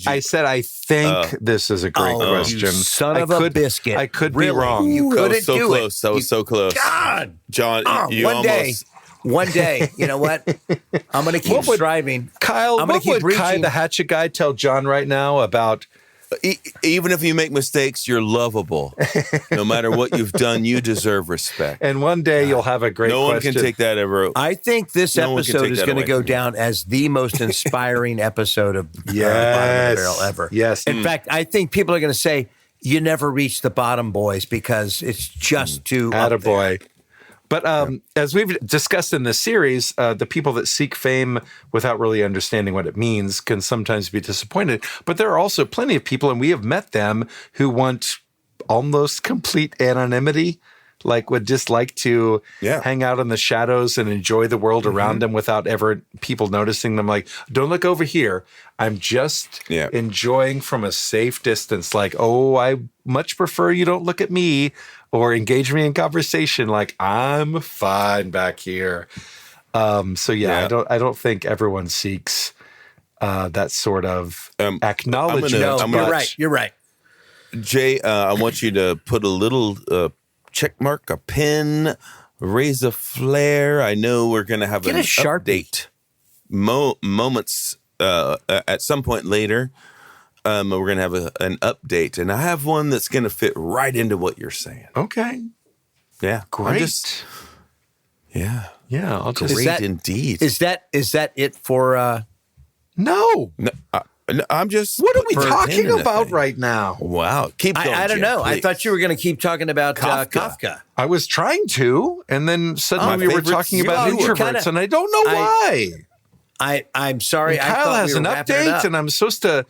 this is a great question. You son of a biscuit. I could be wrong. You couldn't so do close. it. That was so close. God. John, you One day, you know what? I'm going to keep striving. Kyle, what would Kai the Hatchet guy tell John right now about Even if you make mistakes, you're lovable. No matter what you've done, you deserve respect. And one day you'll have a great No one question. can take that ever. I think this No one can episode take is that going to away go from you. down as the most inspiring episode of Bottom of the Yes. Barrel ever. Yes. In fact, I think people are going to say, you never reach the bottom, boys, because it's just too up there. Attaboy. But as we've discussed in this series, the people that seek fame without really understanding what it means can sometimes be disappointed. But there are also plenty of people, and we have met them, who want almost complete anonymity, like would just like to hang out in the shadows and enjoy the world around them without ever people noticing them. Like, don't look over here. I'm just enjoying from a safe distance. Like, oh, I much prefer you don't look at me or engage me in conversation. Like, I'm fine back here. So I don't think everyone seeks that sort of acknowledgement. You're right. Jay, I want you to put a little check mark, a pin, raise a flare. I know we're going to have Get an a Sharpie. update moments at some point later. We're going to have an update, and I have one that's going to fit right into what you're saying. Okay. Yeah. Great. Yeah. I'll just Great indeed. Is that it for... No. No, I'm just. What are we putting a pin talking in the about thing. right now? Wow. Keep going. I don't Jay, know. I please. thought you were going to keep talking about Kafka. I was trying to, and then suddenly we were talking about introverts, and I don't know why. I'm sorry. And I Kyle thought has we an were wrapping it update, up. and I'm supposed to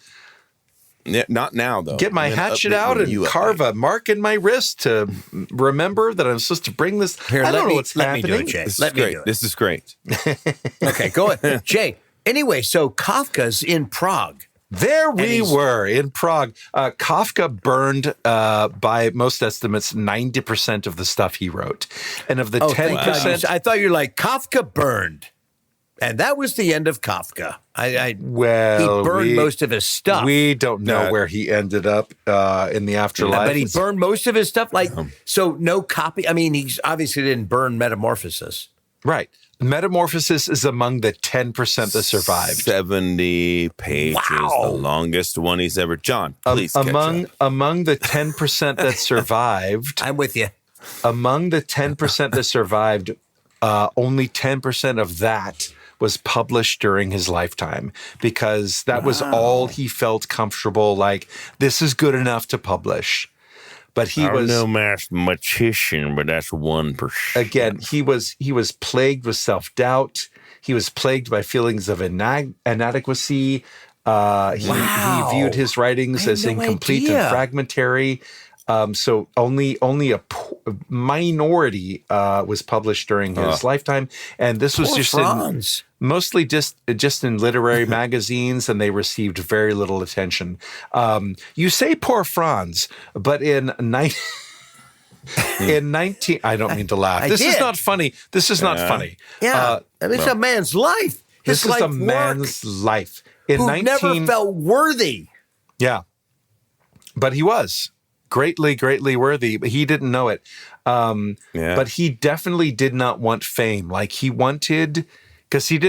Yeah, not now, though. get my I'm gonna hatchet update out when and you carve update. a mark in my wrist to remember that I'm supposed to bring this. Here, I let don't know me- what's let me happening. do it, Jay. This Let is me great. do it. This is great. Okay, go ahead. Jay, anyway, so Kafka's in Prague. There we he's- were in Prague. Kafka burned, by most estimates, 90% of the stuff he wrote. And of the Thank God. 10%, I thought you were like, Kafka burned. And that was the end of Kafka. He burned most of his stuff. We don't know Yeah. where he ended up in the afterlife. But he burned most of his stuff. So no copy. I mean, he obviously didn't burn Metamorphosis. Right. Metamorphosis is among the 10% that survived. 70 pages, the longest one he's ever. John, please catch up. Among the 10% that survived, I'm with you. among the 10% that survived, only 10% of that was published during his lifetime, because that was all he felt comfortable. Like, this is good enough to publish. But he was no mathematician, but that's 1%. again. He was plagued with self-doubt. He was plagued by feelings of inadequacy. He viewed his writings as no incomplete idea. and fragmentary. So only a minority was published during his lifetime, and this was Poor just Franz. mostly just in literary magazines, and they received very little attention. You say poor Franz, but in 19, I don't mean to laugh. This is did. not funny. This is not funny. Yeah. it's a man's life. His This is life a man's life. In who never felt worthy. Yeah. But he was greatly, greatly worthy, but he didn't know it. But he definitely did not want fame. Like, he wanted, because he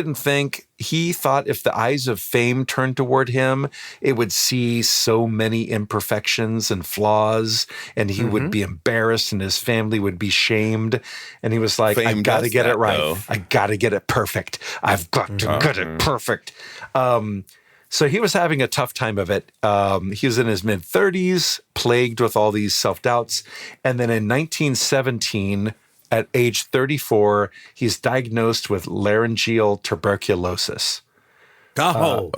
thought if the eyes of fame turned toward him, it would see so many imperfections and flaws, and he would be embarrassed and his family would be shamed. And he was like, I Fame got to does get it that, right. though. I got to get it perfect. I've got to get it perfect. So he was having a tough time of it. He was in his mid-30s, plagued with all these self-doubts. And then in 1917, at age 34, he's diagnosed with laryngeal tuberculosis, Thank Oh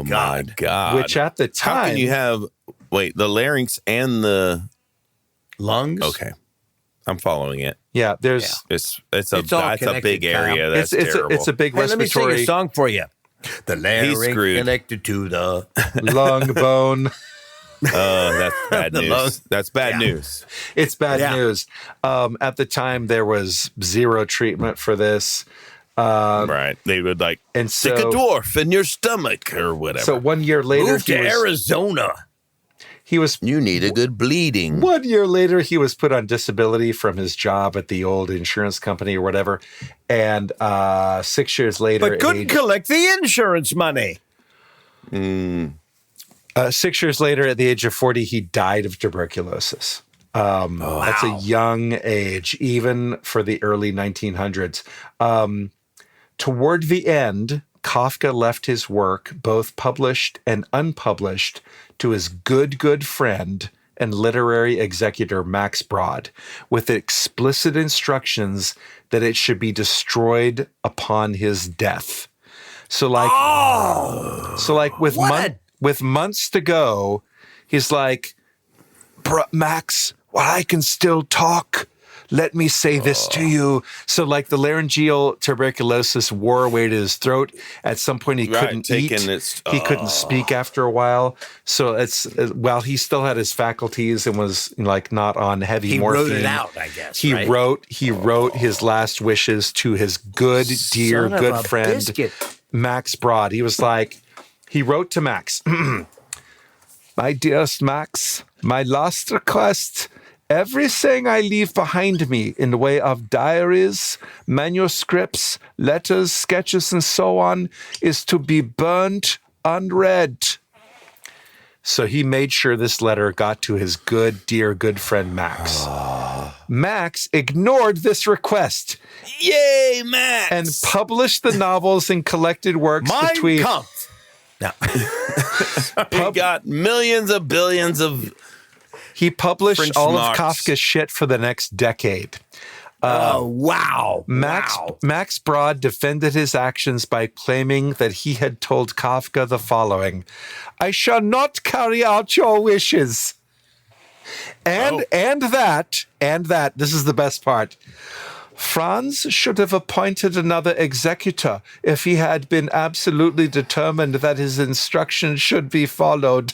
God. my God. which at the time... How can you have, the larynx and the Lungs? Okay. I'm following it. Yeah, there's... It's It's all that's a connected, big area. Kyle. That's terrible. It's a big Hey, let me sing respiratory a song for you. The larynx screwed. connected to the... lung bone. Oh, that's bad The news. lungs. That's bad news. It's bad Yeah. news. At the time, there was zero treatment for this. Right. They would And stick a so... dwarf in your stomach or whatever. So 1 year later, Move to Arizona. he was you need a good bleeding. 1 year later, he was put on disability from his job at the old insurance company or whatever. And 6 years later, But couldn't collect the insurance money. 6 years later, at the age of 40, he died of tuberculosis. That's a young age, even for the early 1900s. Toward the end, Kafka left his work, both published and unpublished, to his good friend and literary executor Max Brod, with explicit instructions that it should be destroyed upon his death. So with months to go, he's like, Max, while I can still talk, let me say this to you. So like the laryngeal tuberculosis wore away to his throat. At some point he couldn't eat. He couldn't speak after a while. So while he still had his faculties and was like not on heavy morphine. He wrote it out, I guess. He wrote his last wishes to his good friend, biscuit. Max Brod. He was like, he wrote to Max, my dearest Max, my last request, everything I leave behind me in the way of diaries, manuscripts, letters, sketches, and so on is to be burned unread. So he made sure this letter got to his dear good friend Max. Max ignored this request. Yay, Max! And published the novels and collected works between... No. He got millions of billions of... He published French all marks. of Kafka's shit for the next decade. Wow. Max Brod defended his actions by claiming that he had told Kafka the following: I shall not carry out your wishes. And that, this is the best part. Franz should have appointed another executor if he had been absolutely determined that his instructions should be followed.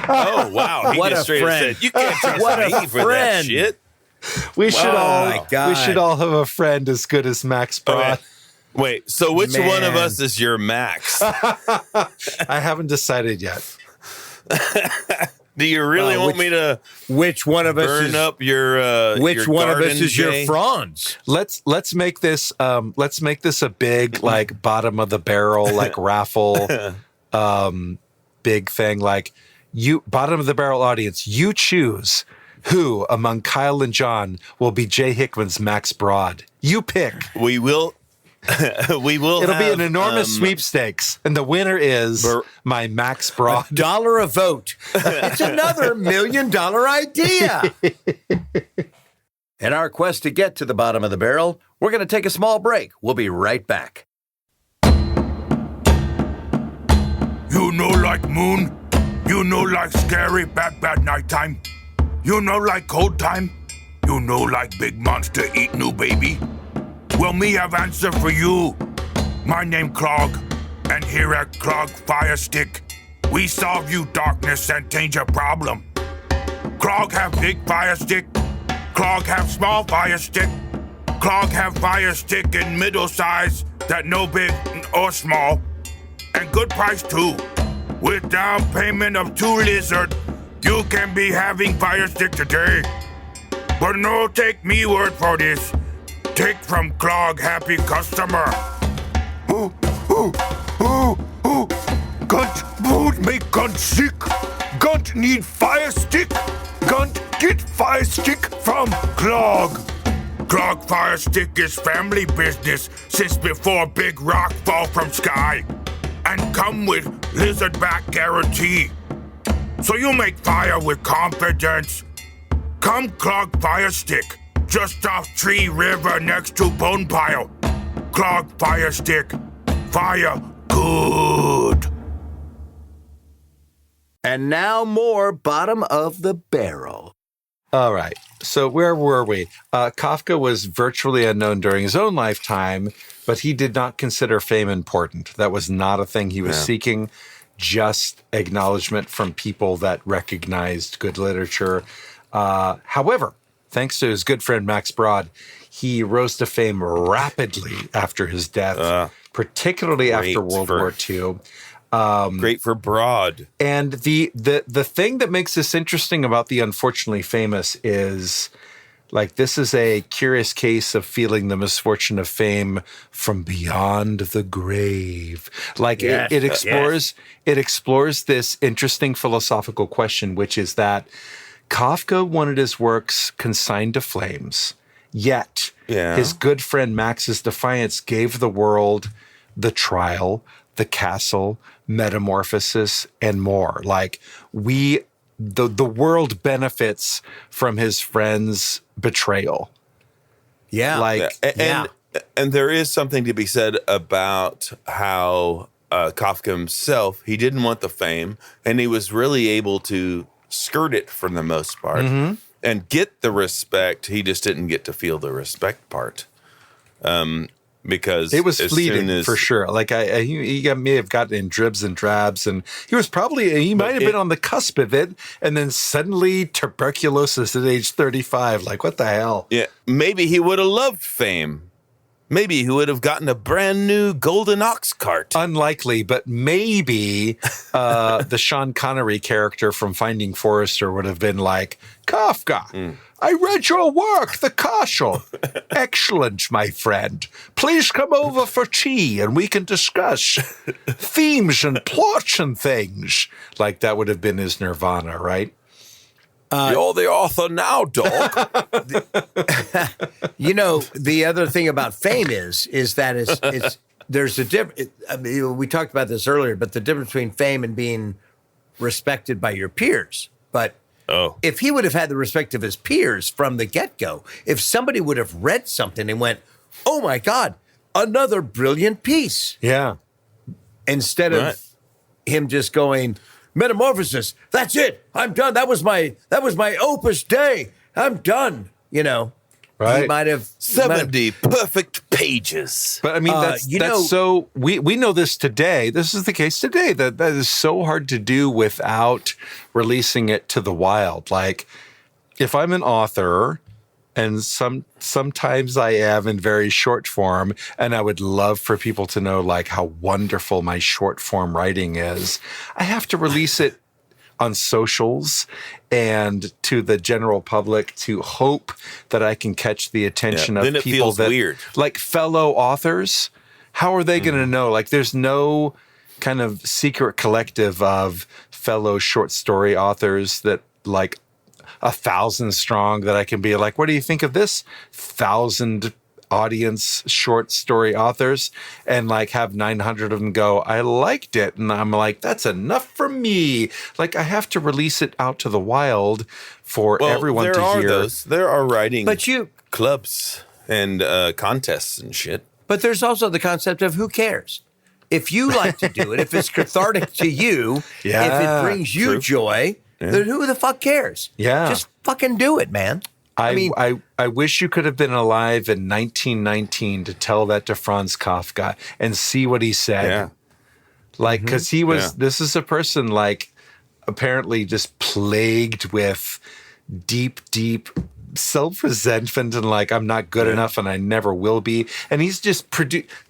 Oh, wow. He What just a straight up friend. said, you can't trust What a me for that friend. shit. We should my God. we should all have a friend as good as Max Brod. Wait, so which one of Man. us is your Max? I haven't decided yet. Do you really want me to Which one of us burn is up your which your one of garden, us is Jay? your Franz? Let's make this a big like bottom of the barrel like raffle big thing, like you bottom of the barrel audience, you choose who among Kyle and John will be Jay Hickman's Max Brod. You pick. We will It'll be an enormous sweepstakes, and the winner is my Max Brod. $1 a vote. It's another $1 million idea. In our quest to get to the bottom of the barrel, we're going to take a small break. We'll be right back. You know, like moon. You know, like scary, bad nighttime. You know, like cold time. You know, like big monster eat new baby. Well, me have answer for you. My name Clog, and here at Clog Fire Stick, we solve you darkness and danger problem. Clog have big fire stick. Clog have small fire stick. Clog have fire stick in middle size that no big or small. And good price too. With down payment of 2 lizard, you can be having fire stick today. But no take me word for this. Take from Clog happy customer. Gunt mood make Gunt sick. Gunt need fire stick. Gunt get fire stick from Clog. Clog fire stick is family business since before big rock fall from sky. And come with lizard back guarantee. So you make fire with confidence. Come Clog fire stick. Just off Tree River next to Bone Pile. Clog fire stick. Fire good. And now more bottom of the barrel. All right. So where were we? Kafka was virtually unknown during his own lifetime, but he did not consider fame important. That was not a thing he was seeking, just acknowledgement from people that recognized good literature. However, thanks to his good friend Max Brod, he rose to fame rapidly after his death, particularly after World War II. Great for Broad. And the thing that makes this interesting about the Unfortunately Famous is Like, this is a curious case of feeling the misfortune of fame from beyond the grave. Like, it explores this interesting philosophical question, which is that Kafka wanted his works consigned to flames, yet his good friend Max's defiance gave the world the trial, the castle, metamorphosis, and more. Like, the world benefits from his friend's betrayal. Yeah. And there is something to be said about how Kafka himself, he didn't want the fame, and he was really able to skirt it for the most part and get the respect. He just didn't get to feel the respect part. Because it was fleeting for sure. Like he may have gotten in dribs and drabs, and he might have been on the cusp of it, and then suddenly tuberculosis at age 35. Like, what the hell? Yeah, maybe he would have loved fame. Maybe he would have gotten a brand new golden ox cart. Unlikely, but maybe the Sean Connery character from Finding Forrester would have been like, Kafka, I read your work, The Castle. Excellent, my friend. Please come over for tea and we can discuss themes and plots and things. Like, that would have been his nirvana, right? You're the author now, dog. The other thing about fame is that there's a difference. I mean, we talked about this earlier, but the difference between fame and being respected by your peers. But if he would have had the respect of his peers from the get-go, if somebody would have read something and went, oh my God, another brilliant piece. Yeah. Instead of him just going, metamorphosis, that's it. I'm done. That was my opus day. I'm done. Right. He might have 70 perfect pages. But I mean, that's so we know this today. This is the case today. That is so hard to do without releasing it to the wild. Like, if I'm an author, and sometimes I am in very short form, and I would love for people to know like how wonderful my short form writing is, I have to release it on socials and to the general public to hope that I can catch the attention of people feels that weird. Like fellow authors. How are they going to know? Like, there's no kind of secret collective of fellow short story authors that like 1,000 strong that I can be like, what do you think of this 1,000 audience short story authors? And like have 900 of them go, I liked it. And I'm like, that's enough for me. Like, I have to release it out to the wild for everyone to hear. There are writing clubs and contests and shit. But there's also the concept of who cares? If you like to do it, if it's cathartic to you, if it brings you joy, then who the fuck cares? Yeah. Just fucking do it, man. I wish you could have been alive in 1919 to tell that to Franz Kafka and see what he said. Yeah. Like, because he was, this is a person like apparently just plagued with deep self-resentment and like, I'm not good enough and I never will be. And he's just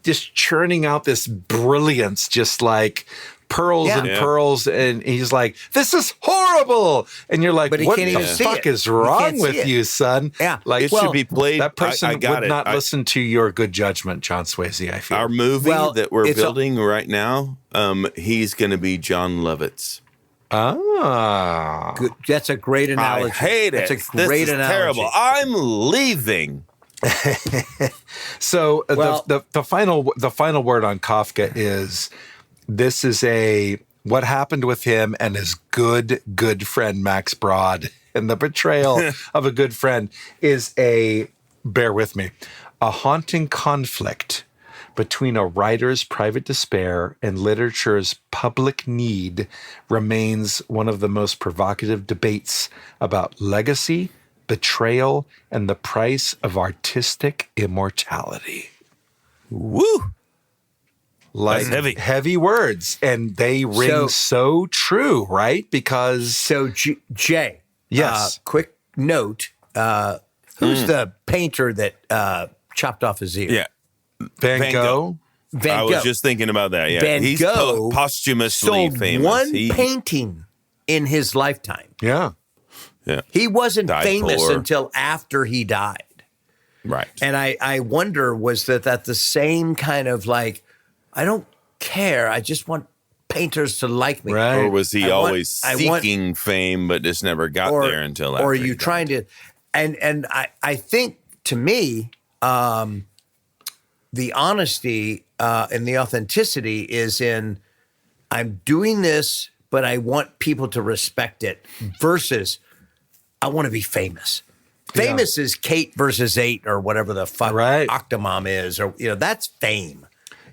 just churning out this brilliance, just like pearls and pearls, and he's like, this is horrible, and you're like, what the fuck is wrong with you, son? Like, it should be played. That person would not listen to your good judgment, John Swayze. I feel our movie that we're building right now, he's going to be John Lovitz. Good. That's a great analogy. I hate it. That's a great analogy. Terrible. I'm leaving. So the final word on Kafka is, this is what happened with him and his good friend Max Brod, and the betrayal of a good friend is bear with me, a haunting conflict between a writer's private despair and literature's public need remains one of the most provocative debates about legacy, betrayal, and the price of artistic immortality. Woo! Like, heavy words, and they ring so true, right? Because Jay, yes. Quick note: who's the painter that chopped off his ear? Yeah, Van Gogh. I was just thinking about that. Yeah, Van Gogh posthumously sold famous. One painting in his lifetime. Yeah. Yeah. He wasn't Died famous poor. until after he died. Right. And I wonder, was that the same kind of like, I don't care. I just want painters to like me. Right. Or was he I want- always I want- seeking fame but just never got there until after Or are he you died? trying to, and I think to me, the honesty and the authenticity is in, I'm doing this, but I want people to respect it versus I want to be famous. Famous is Kate versus 8 or whatever the fuck Octomom is, or that's fame.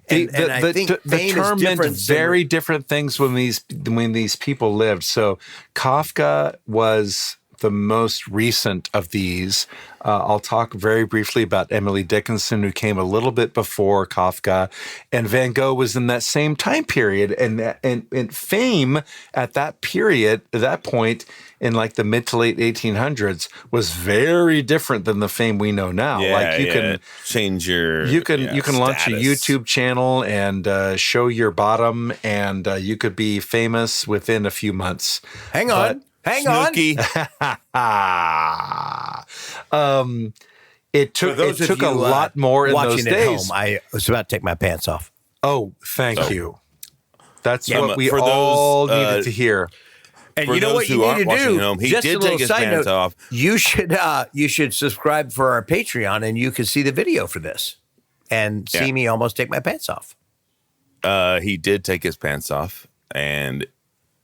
And I think the fame term is meant different very different things when these people lived. So Kafka was the most recent of these. I'll talk very briefly about Emily Dickinson, who came a little bit before Kafka, and Van Gogh was in that same time period. And fame at that period, at that point, in like the mid to late 1800s, was very different than the fame we know now. Yeah, like you can change your you can launch a status. YouTube channel and show your bottom, and you could be famous within a few months. Hang on. Snooki. It took a lot more in those watching days. at home, I was about to take my pants off. Oh, thank you. That's Yeah, what we for all those, needed to hear. And For you know those what you who need aren't to watching do? at home, he Just did a little take his side pants note, off. You should subscribe for our Patreon, and you can see the video for this and see me almost take my pants off. He did take his pants off, and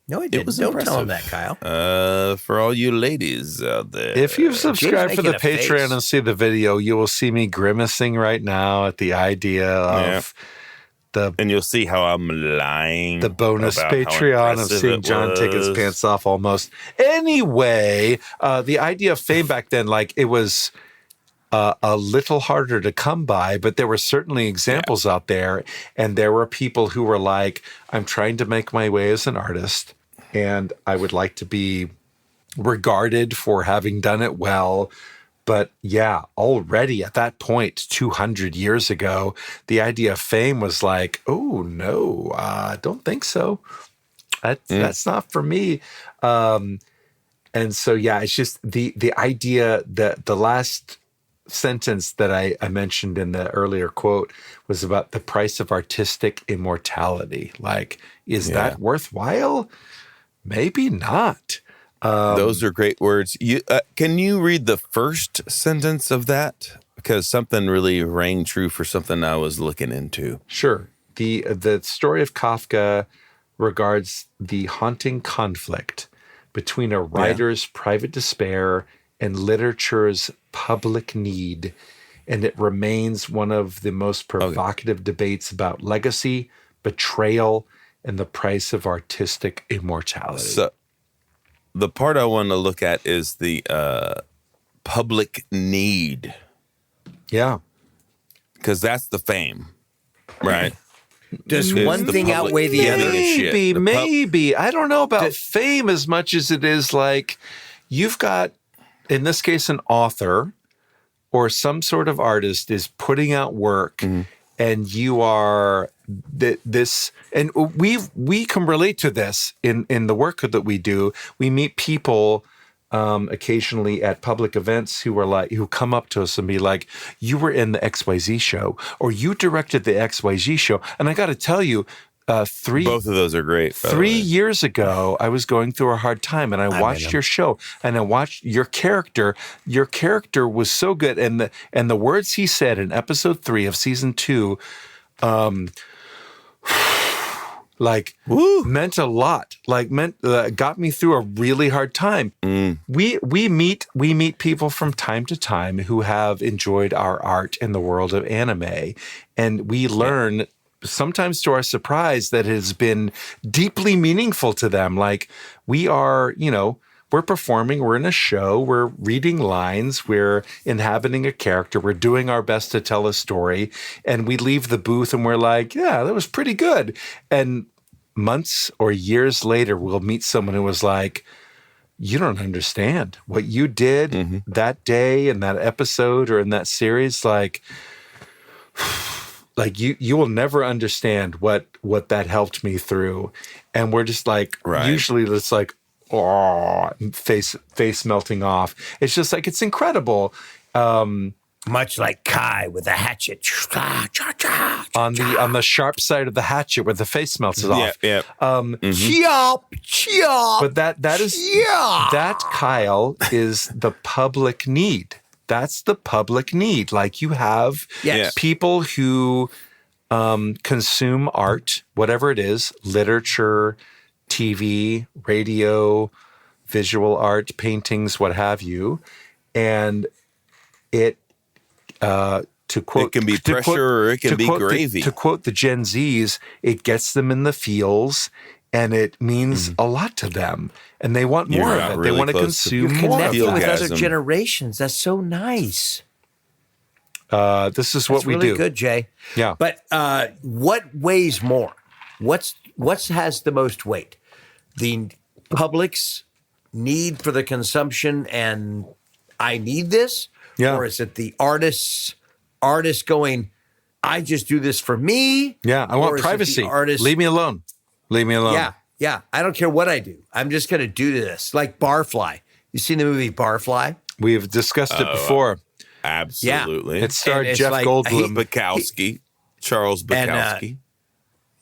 No, he didn't. was Don't tell him impressive. that, Kyle. for all you ladies out there, If you subscribe for the making a face. Patreon and see the video, you will see me grimacing right now at the idea of and you'll see how I'm lying. the bonus about how Patreon of impressive seeing it John take his was. pants off almost. Anyway, the idea of fame back then, like it was a little harder to come by, but there were certainly examples out there. And there were people who were like, I'm trying to make my way as an artist, and I would like to be regarded for having done it well. But yeah, already at that point, 200 years ago, the idea of fame was like, oh, no, I don't think so. That's not for me. And so, yeah, it's just the idea that the last sentence that I mentioned in the earlier quote was about the price of artistic immortality. Like, is that worthwhile? Maybe not. Those are great words. Can you read the first sentence of that? Because something really rang true for something I was looking into. Sure. The story of Kafka regards the haunting conflict between a writer's private despair and literature's public need, and it remains one of the most provocative debates about legacy, betrayal, and the price of artistic immortality. So the part I want to look at is the public need, Yeah. because that's the fame, right? Does It's one the thing public outweigh the giving other? a shit. Maybe, The maybe. I don't know about fame as much as it is like you've got, in this case, an author or some sort of artist is putting out work, and you are this, and we can relate to this in the work that we do. We meet people occasionally at public events who come up to us and be like, you were in the XYZ show, or you directed the XYZ show. And I got to tell you, Both of those are great. by the 3 way. years ago, I was going through a hard time, and I watched your show, and I watched your character. Your character was so good, and the words he said in episode 3 of season 2, like meant a lot. Like got me through a really hard time. We meet people from time to time who have enjoyed our art in the world of anime, and we learn. Sometimes to our surprise, that it has been deeply meaningful to them. Like we are, we're performing, we're in a show, we're reading lines, we're inhabiting a character, we're doing our best to tell a story, and we leave the booth and we're like, yeah, that was pretty good. And months or years later, we'll meet someone who was like, you don't understand what you did that day in that episode or in that series. Like you will never understand what that helped me through. And we're just like, usually it's like, face melting off. It's just like, it's incredible. Much like Kai with a hatchet. On the sharp side of the hatchet where the face melts off. Yeah. Chop, chop. But that, Kyle, is the public need. That's the public need. Like, you have people who consume art, whatever it is, literature, TV, radio, visual art, paintings, what have you. And it, to quote, it can be pressure or it can be gravy. To quote the Gen Zs, it gets them in the feels, and it means a lot to them, and they want more of it. Really they want to consume more of Connecting it. with other generations. That's so nice. This is what That's we really do. good, Jay. Yeah. But what weighs more? What has the most weight? The public's need for the consumption and I need this? Yeah. Or is it the artist going, I just do this for me? Yeah, I Or want is it privacy. the artist, Leave me alone. Leave me alone. Yeah. I don't care what I do. I'm just going to do this. Like Barfly. You seen the movie Barfly? We've discussed it before. Absolutely. It starred it's Jeff like Goldblum. Bukowski, Charles Bukowski. And,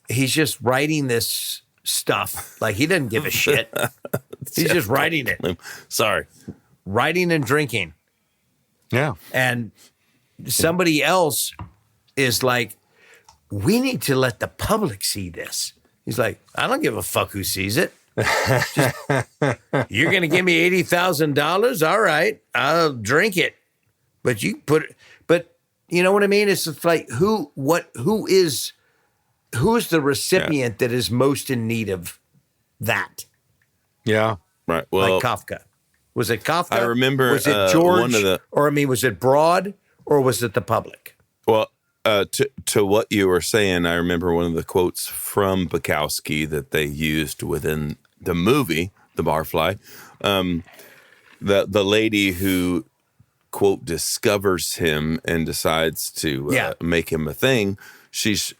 he's just writing this stuff. Like, he doesn't give a shit. He's just writing it. Sorry. Writing and drinking. Yeah. And somebody else is like, we need to let the public see this. He's like, I don't give a fuck who sees it. You're going to give me $80,000? All right, I'll drink it. But you but you know what I mean? It's just like, who's the recipient that is most in need of that? Yeah. Right. Well, Like Kafka. Was it Kafka? I remember, Was it George? one of the- was it Broad? Or was it the public? well, to what you were saying, I remember one of the quotes from Bukowski that they used within the movie, The Barfly. The lady who, quote, discovers him and decides to make him a thing, she's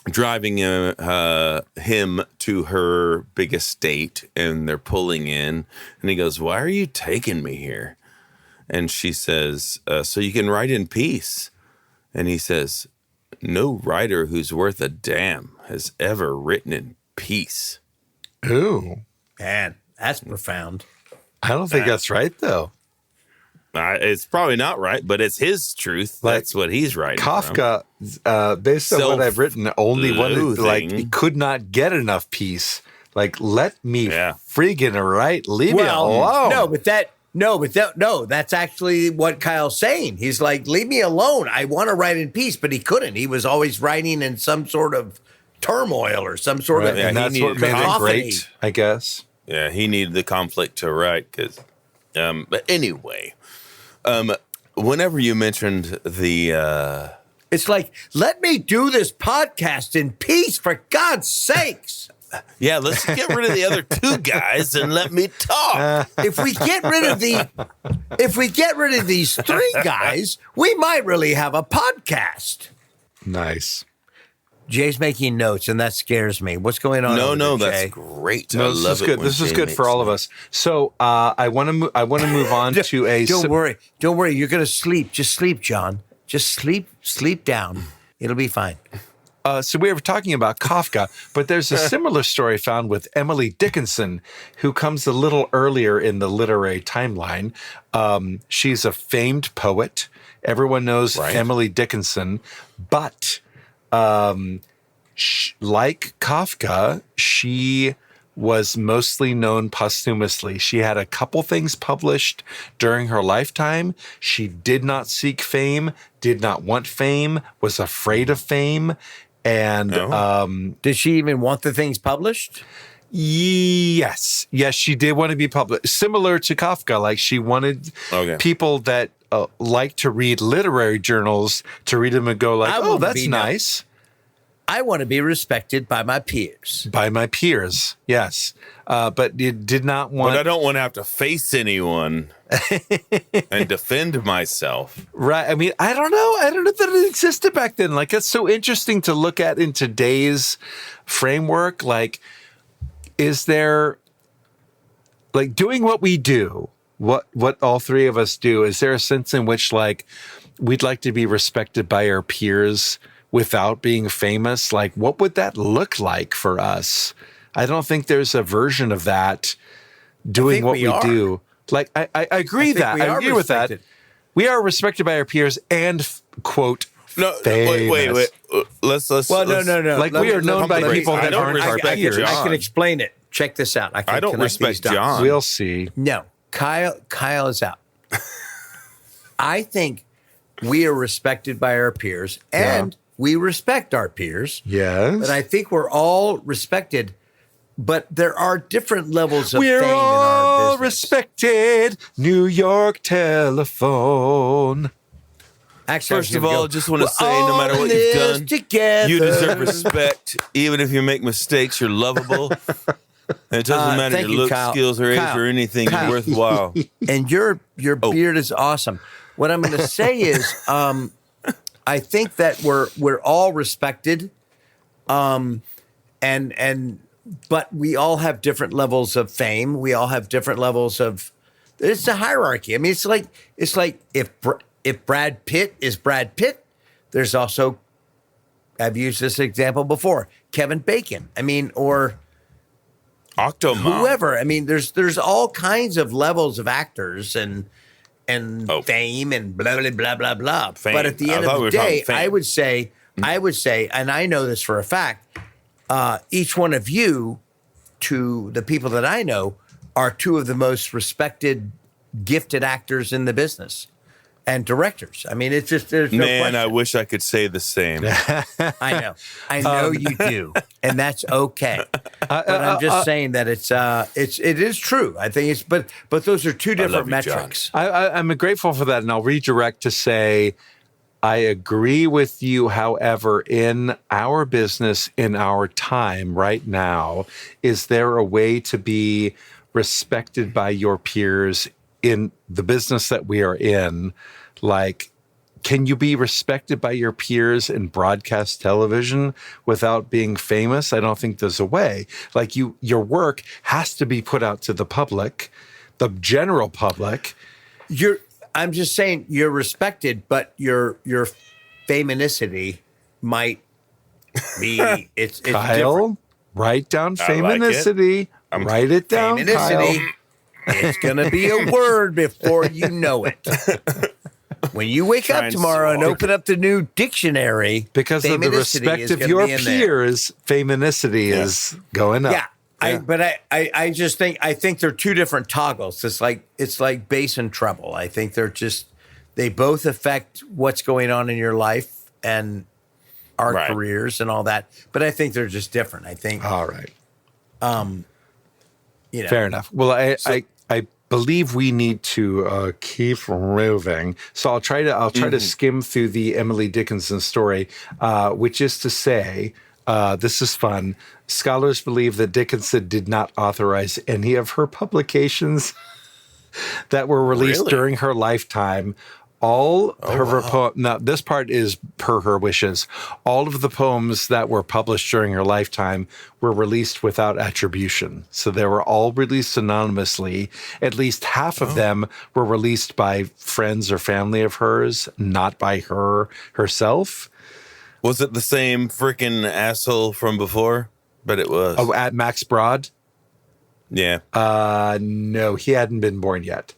driving him to her big estate, and they're pulling in, and he goes, "Why are you taking me here?" And she says, "So you can write in peace." And he says, "No writer who's worth a damn has ever written in peace." Ooh. Man, that's profound. I don't think that's right, though. It's probably not right, but it's his truth. That's what he's writing. Kafka, based on what I've written, only wanted, like, he could not get enough peace. Like, let me friggin' write. Leave me alone. No, that's actually what Kyle's saying. He's like, leave me alone. I want to write in peace, but he couldn't. He was always writing in some sort of turmoil or some sort of and that's what made it great, I guess. Yeah, he needed the conflict to write. But anyway, whenever you mentioned the... It's like, let me do this podcast in peace, for God's sakes. Yeah, let's get rid of the other two guys and let me talk. If we get rid of these three guys, we might really have a podcast. Nice. Jay's making notes, and that scares me. What's going on? No, there, that's Jay? great. No, I love is good. it This is Jay good for makes all of us. So I want to move on to a. Don't worry. You're going to sleep. Just sleep, John. Just sleep down. It'll be fine. So we were talking about Kafka, but there's a similar story found with Emily Dickinson, who comes a little earlier in the literary timeline. She's a famed poet. Everyone knows Emily Dickinson, but like Kafka, she was mostly known posthumously. She had a couple things published during her lifetime. She did not seek fame, did not want fame, was afraid of fame. And did she even want the things published? Yes, she did want to be published. Similar to Kafka, like she wanted people that like to read literary journals to read them and go like, "Oh, that's nice." I want to be respected by my peers. By my peers, yes. But it did not want... But I don't want to have to face anyone and defend myself. Right. I mean, I don't know. I don't know that it existed back then. Like, it's so interesting to look at in today's framework. Like, is there like doing what we do, what all three of us do, is there a sense in which like we'd like to be respected by our peers without being famous? Like, what would that look like for us? I don't think there's a version of that doing what we do. Like, I agree that. I agree with that. We are respected by our peers and, quote, No, famous. wait. Let's. Well, no. Like, we are known by people that aren't our peers. I can explain it. Check this out. I don't respect John. We'll see. No, Kyle is out. I think we are respected by our peers, and we respect our peers. Yes. But I think we're all respected, but there are different levels of We're fame in our all business. respected. New York Telephone. Actually, First of all, just want to say, no matter what you've done, together. you deserve respect. Even if you make mistakes, you're lovable. And it doesn't matter thank your you, looks, Kyle. skills, or age, Kyle. or anything. Kyle. You're worthwhile. And your beard is awesome. What I'm going to say is, I think that we're all respected, but we all have different levels of fame. We all have different levels of. It's a hierarchy. I mean, it's like if Brad Pitt is Brad Pitt, there's also. I've used this example before. Kevin Bacon. I mean, or Octomom. whoever. I mean, there's all kinds of levels of actors and fame and blah blah blah blah blah. Fame. But at the end I thought of we the were talking day, fame. I would say, and I know this for a fact, each one of you, to the people that I know, are two of the most respected, gifted actors in the business. And directors. I mean, it's just there's no Man, question. I wish I could say the same. I know you do, and that's okay. But I'm just saying that it is true. I think it's but those are two different love you, John. metrics. I'm grateful for that, and I'll redirect to say I agree with you. However, in our business, in our time right now, is there a way to be respected by your peers in the business that we are in? Like, can you be respected by your peers in broadcast television without being famous? I don't think there's a way. Like, your work has to be put out to the public, the general public. I'm just saying you're respected, but your faminicity might be it's Kyle, different. write down I like it. faminicity. Write it down, Faminicity. Kyle. It's gonna be a word before you know it. When you wake Try up and tomorrow and swallow. open up the new dictionary, Because of the faminicity respect is of gonna your be in there. peers, faminicity is going up. Yeah. I just think they're two different toggles. It's like bass and treble. I think they both affect what's going on in your life and our Right. careers and all that. But I think they're just different. I think All right. you know. Fair enough. Well, I believe we need to keep moving. So I'll try to skim through the Emily Dickinson story, which is to say, this is fun. Scholars believe that Dickinson did not authorize any of her publications that were released Really? during her lifetime. All her poems, now this part is per her wishes. All of the poems that were published during her lifetime were released without attribution. So they were all released anonymously. At least half of them were released by friends or family of hers, not by her herself. Was it the same freaking asshole from before? But it was. Oh, at Max Broad? Yeah. No, he hadn't been born yet.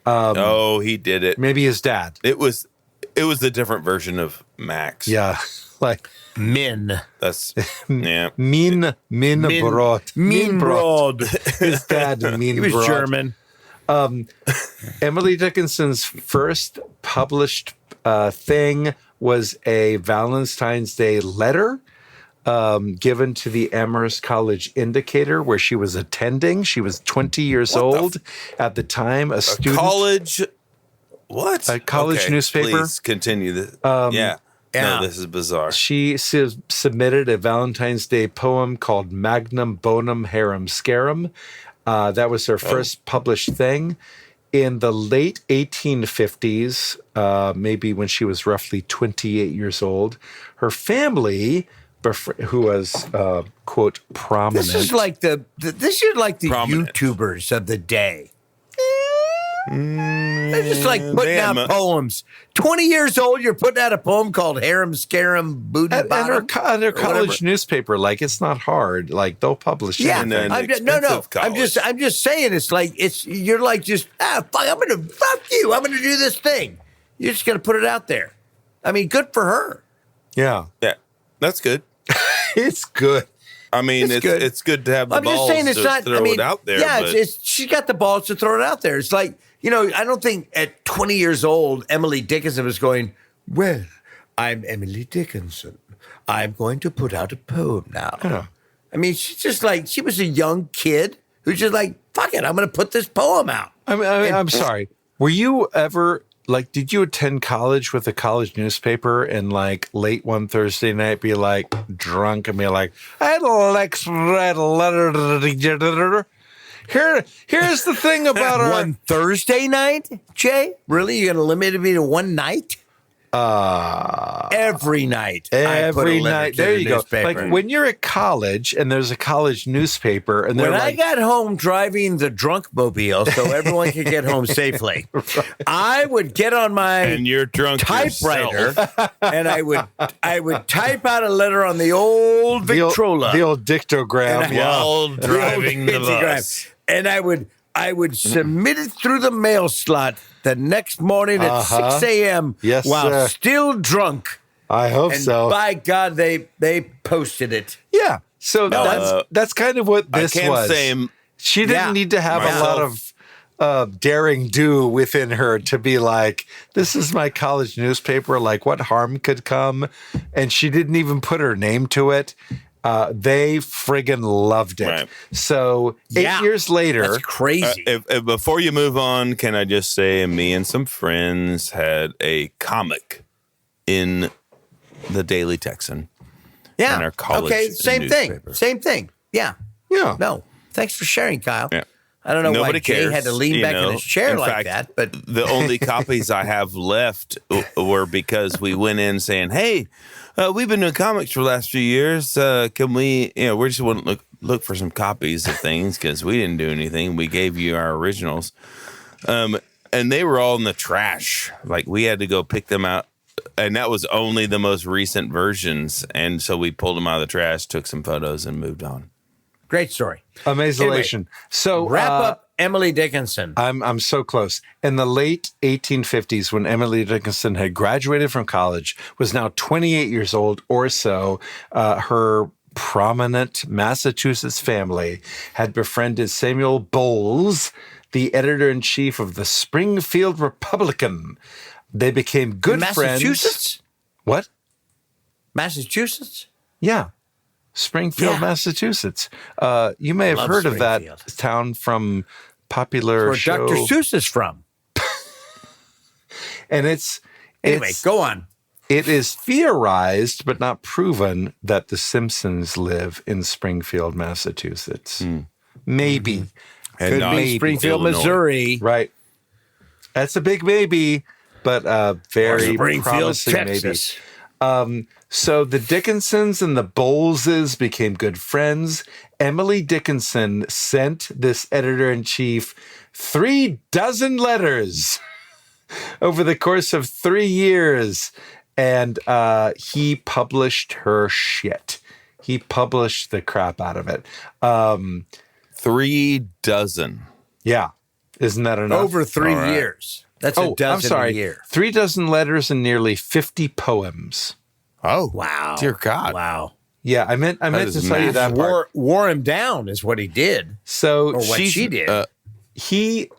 Oh, he did it. Maybe his dad. It was a different version of Max. Yeah, like Min. That's yeah. Min Brod. Min Brod. His dad, Min He was Brod. German. Emily Dickinson's first published thing was a Valentine's Day letter given to the Amherst College Indicator, where she was attending. She was 20 years old at the time, a student. College. What? A college newspaper? Please continue. Yeah. Yeah. No, this is bizarre. She submitted a Valentine's Day poem called Magnum Bonum Harum Scarum. That was her first published thing. In the late 1850s, maybe when she was roughly 28 years old, her family who was quote prominent. This is like the Prominent. YouTubers of the day. They're just like putting out poems. 20 years old, you're putting out a poem called Harem Scarum Booty and Bottom. their college newspaper, like it's not hard. Like they'll publish it. Yeah, And an I'm expensive I'm just saying you're like just fuck you. I'm gonna do this thing. You're just gonna put it out there. I mean, good for her. Yeah, Yeah, that's good. it's good. I mean, It's good. it's good to have the I'm just balls saying it's to not. throw I mean, it out there. yeah, but she got the balls to throw it out there. It's like, I don't think at 20 years old, Emily Dickinson was going, well, I'm Emily Dickinson. I'm going to put out a poem now. Yeah. I mean, she's just like, she was a young kid who's just like, fuck it, I'm going to put this poem out. I'm sorry. Were you ever did you attend college with a college newspaper and like late one Thursday night be like drunk and be like, I'd like to write a letter. Here's the thing about our One Thursday night, Jay? Really? You're going to limit me to one night? Every night. I put a every letter night. to There the you go. newspaper. Like when you're at college and there's a college newspaper and they're When I like, got home driving the drunk mobile so everyone could get home safely, I would get on my and you're drunk typewriter yourself. and I would type out a letter on the old Victrola. the old dictogram. While The old driving the Instagram. bus. And I would submit it through the mail slot the next morning at 6 a.m. Yes, while sir. still drunk. I hope And so. by God, they posted it. Yeah. So that's kind of what this I can't was. say She didn't Yeah. need to have a lot of daring do within her to be like, this is my college newspaper. Like, what harm could come? And she didn't even put her name to it. They friggin' loved it. Right. So 8 years later, That's crazy. If before you move on, can I just say me and some friends had a comic in the Daily Texan. Yeah. in our college Same thing. newspaper. Same thing. Yeah. yeah. No. Thanks for sharing, Kyle. Yeah. I don't know Nobody why Jay cares, had to lean you back know. in his chair In like fact, that, but the only copies I have left were because we went in saying, "Hey, we've been doing comics for the last few years. Can we? We just want to look for some copies of things because we didn't do anything. We gave you our originals, and they were all in the trash. Like we had to go pick them out." And that was only the most recent versions. And so we pulled them out of the trash, took some photos, and moved on. great story. Amazing. Anyway, So Wrap up Emily Dickinson. I'm so close. In the late 1850s, when Emily Dickinson had graduated from college, was now 28 years old or so, her prominent Massachusetts family had befriended Samuel Bowles, the editor-in-chief of the Springfield Republican. They became good friends. Massachusetts? What? Massachusetts? Yeah. Springfield, Yeah. Massachusetts. You may have Love heard of that Springfield. town from popular Where show. Dr. Seuss is from. And it's Anyway, go on. It is theorized, but not proven, that the Simpsons live in Springfield, Massachusetts. Maybe. And Could not be Springfield, Illinois. Missouri. Right. That's a big maybe, but a very Springfield, promising Texas. maybe. So the Dickinsons and the Bowleses became good friends. Emily Dickinson sent this editor-in-chief 36 letters over the course of 3 years. And he published her shit. He published the crap out of it. 36. Yeah. Isn't that enough? Over 3 All right. years. That's a dozen I'm sorry. a year. 36 letters and nearly 50 poems. Oh, Wow. dear God. Wow. Yeah, I meant is to tell you that part. Wore him down is what he did. So Or what she did. He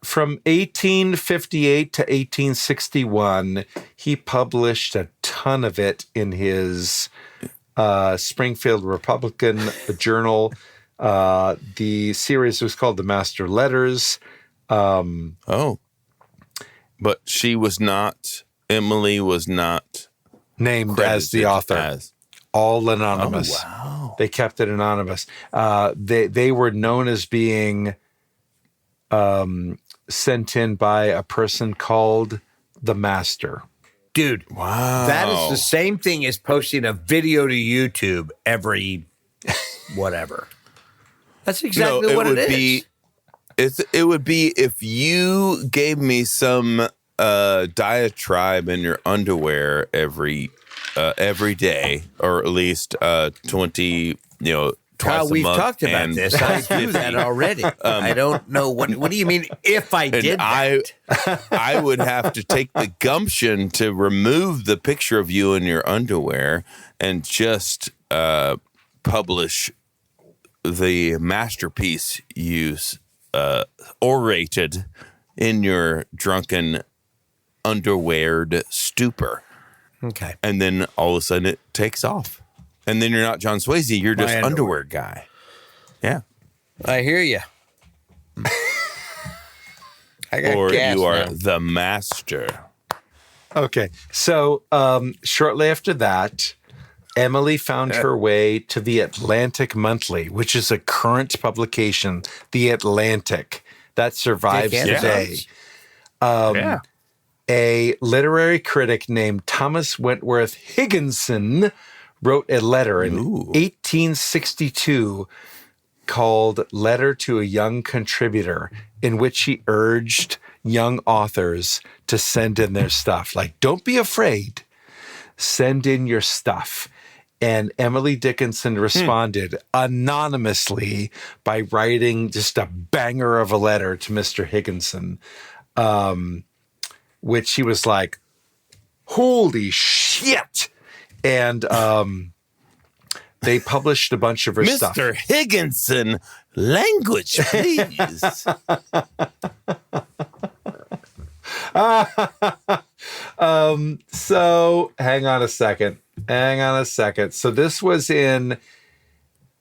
from 1858 to 1861, he published a ton of it in his Springfield Republican Journal. The series was called The Master Letters. Oh. But Emily was not Named as the author. as- All anonymous. Oh, wow. They kept it anonymous. They were known as being sent in by a person called the Master. Dude, Wow. that is the same thing as posting a video to YouTube every whatever. That's exactly what it is. It would be if you gave me some diatribe in your underwear every day, or at least 20, twice a we've month. talked about this. I do that already. I don't know what do you mean if I did that? I would have to take the gumption to remove the picture of you in your underwear and just publish the masterpiece you orated in your drunken underweared stupor. Okay. And then all of a sudden it takes off. And then you're not John Swayze, you're just underwear guy. Yeah. I hear you. Or you are the master. Okay. So shortly after that, Emily found her way to the Atlantic Monthly, which is a current publication, The Atlantic, that survives today. A literary critic named Thomas Wentworth Higginson wrote a letter in 1862 called Letter to a Young Contributor, in which he urged young authors to send in their stuff. Like, don't be afraid. Send in your stuff. And Emily Dickinson responded anonymously by writing just a banger of a letter to Mr. Higginson, which he was like, holy shit. And they published a bunch of her stuff. Mr. Higginson, language, please. So hang on a second. So this was in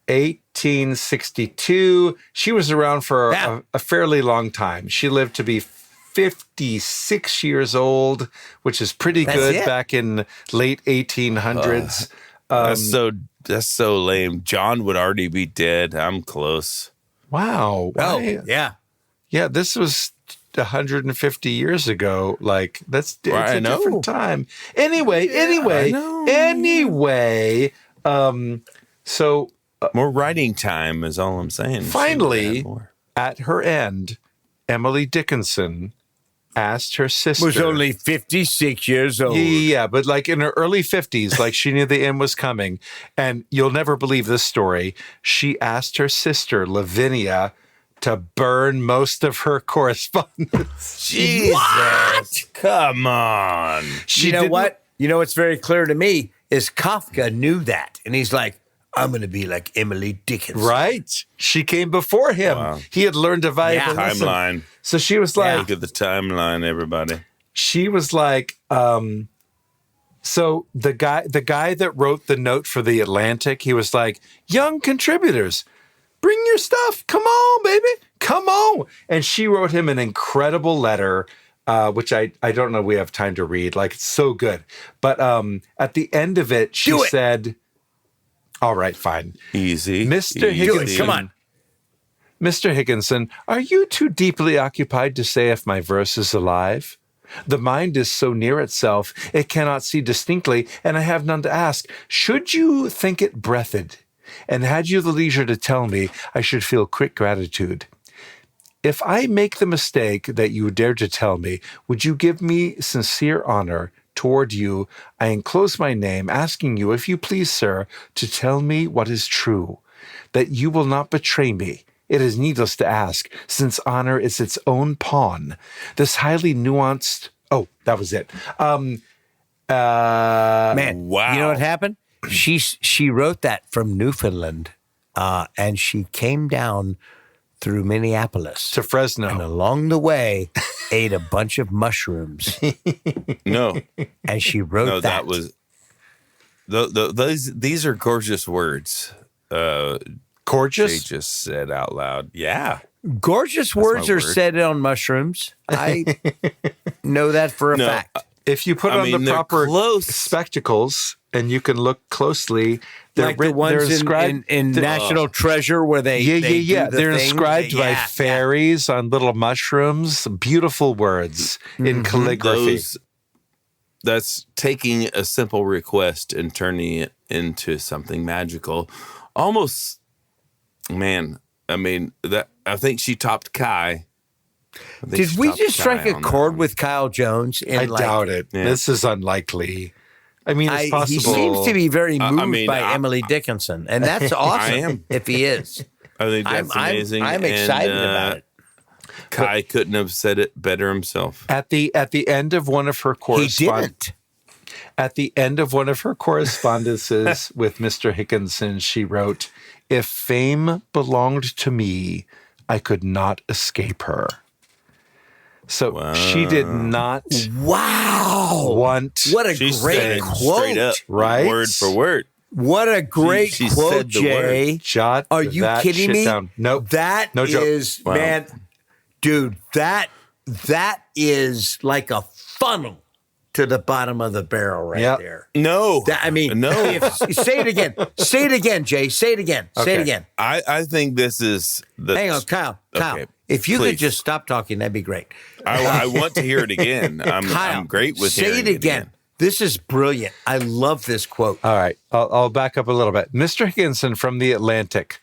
1862. She was around for a fairly long time. She lived to be 56 years old, which is pretty good back in late 1800s. That's so lame. John would already be dead. I'm close. Wow. Yeah. Yeah, this was 150 years ago. Like, it's a different time. Anyway. So more writing time is all I'm saying. Finally, at her end, Emily Dickinson asked her sister. Was only 56 years old. Yeah, but like in her early 50s, like she knew the end was coming. And you'll never believe this story. She asked her sister, Lavinia, to burn most of her correspondence. Jesus. What? Come on. You know what? You know what's very clear to me is Kafka knew that. And he's like, I'm going to be like Emily Dickinson. Right. She came before him. Wow. He had learned a valuable lesson. Timeline. So she was like... Look at the timeline, everybody. She was like... so the guy that wrote the note for The Atlantic, he was like, young contributors, bring your stuff. Come on, baby. Come on. And she wrote him an incredible letter, which I don't know we have time to read. Like, it's so good. But at the end of it, she said... All right, fine. Easy. Mr. Higginson. Come on. Mr. Higginson, are you too deeply occupied to say if my verse is alive? The mind is so near itself, it cannot see distinctly, and I have none to ask. Should you think it breathed, and had you the leisure to tell me, I should feel quick gratitude. If I make the mistake that you dare to tell me, would you give me sincere honor toward you? I enclose my name, asking you, if you please, sir, to tell me what is true, that you will not betray me. It is needless to ask, since honor is its own pawn. This highly nuanced... Oh, that was it. Man, wow. You know what happened? She wrote that from Newfoundland, and she came down through Minneapolis to Fresno, and along the way ate a bunch of mushrooms. No, and she wrote no, that was these are gorgeous words. Gorgeous? They just said out loud. Yeah, gorgeous words are said on mushrooms. I know that for a fact. If you put on the proper spectacles and you can look closely, they're like the ones inscribed in National Treasure where they they're inscribed by fairies on little mushrooms. Beautiful words in calligraphy. that's taking a simple request and turning it into something magical. Almost, man. I mean, I think she topped Kai. Did we just strike a chord with Kyle Jones? I doubt it. Yeah. This is unlikely. I mean, it's possible. He seems to be very moved by Emily Dickinson, and that's awesome. I am. If he is. I think that's amazing. I'm excited about it. Kai couldn't have said it better himself. At the end of one of her correspondence, at the end of one of her correspondences with Mr. Dickinson, she wrote, "If fame belonged to me, I could not escape her." So she did not. Wow! Want what a great quote, straight up, right? Word for word. What a great quote, Jay. Jot Are you kidding me? Down. Nope. That no is, joke. Man, dude, that is like a funnel to the bottom of the barrel right there. No. No. Say it again. Say it again, Jay. Say it again. Okay. Say it again. I think this is the... Hang on, Kyle. Okay, if you could just stop talking, that'd be great. I want to hear it again. I'm great with hearing it again. This is brilliant. I love this quote. All right. I'll back up a little bit. Mr. Dickinson from The Atlantic,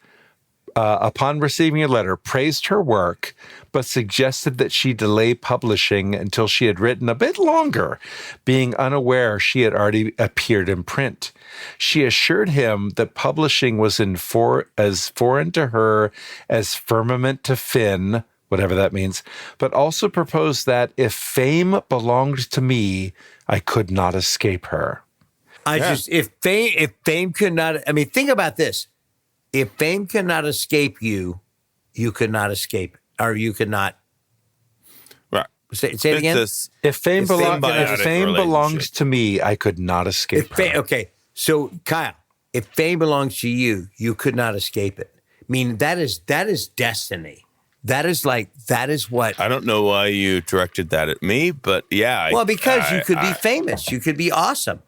upon receiving a letter, praised her work, but suggested that she delay publishing until she had written a bit longer, being unaware she had already appeared in print. She assured him that publishing was as foreign to her as firmament to Finn, whatever that means, but also proposed that if fame belonged to me, I could not escape her. If fame could not, I mean, think about this. If fame cannot escape you, you could not escape it, or you could not. Right. Say it again. If fame belongs to me, I could not escape her. Okay. So, Kyle, if fame belongs to you, you could not escape it. I mean, that is destiny. That is what. I don't know why you directed that at me, but yeah. Well, because you could be famous. You could be awesome.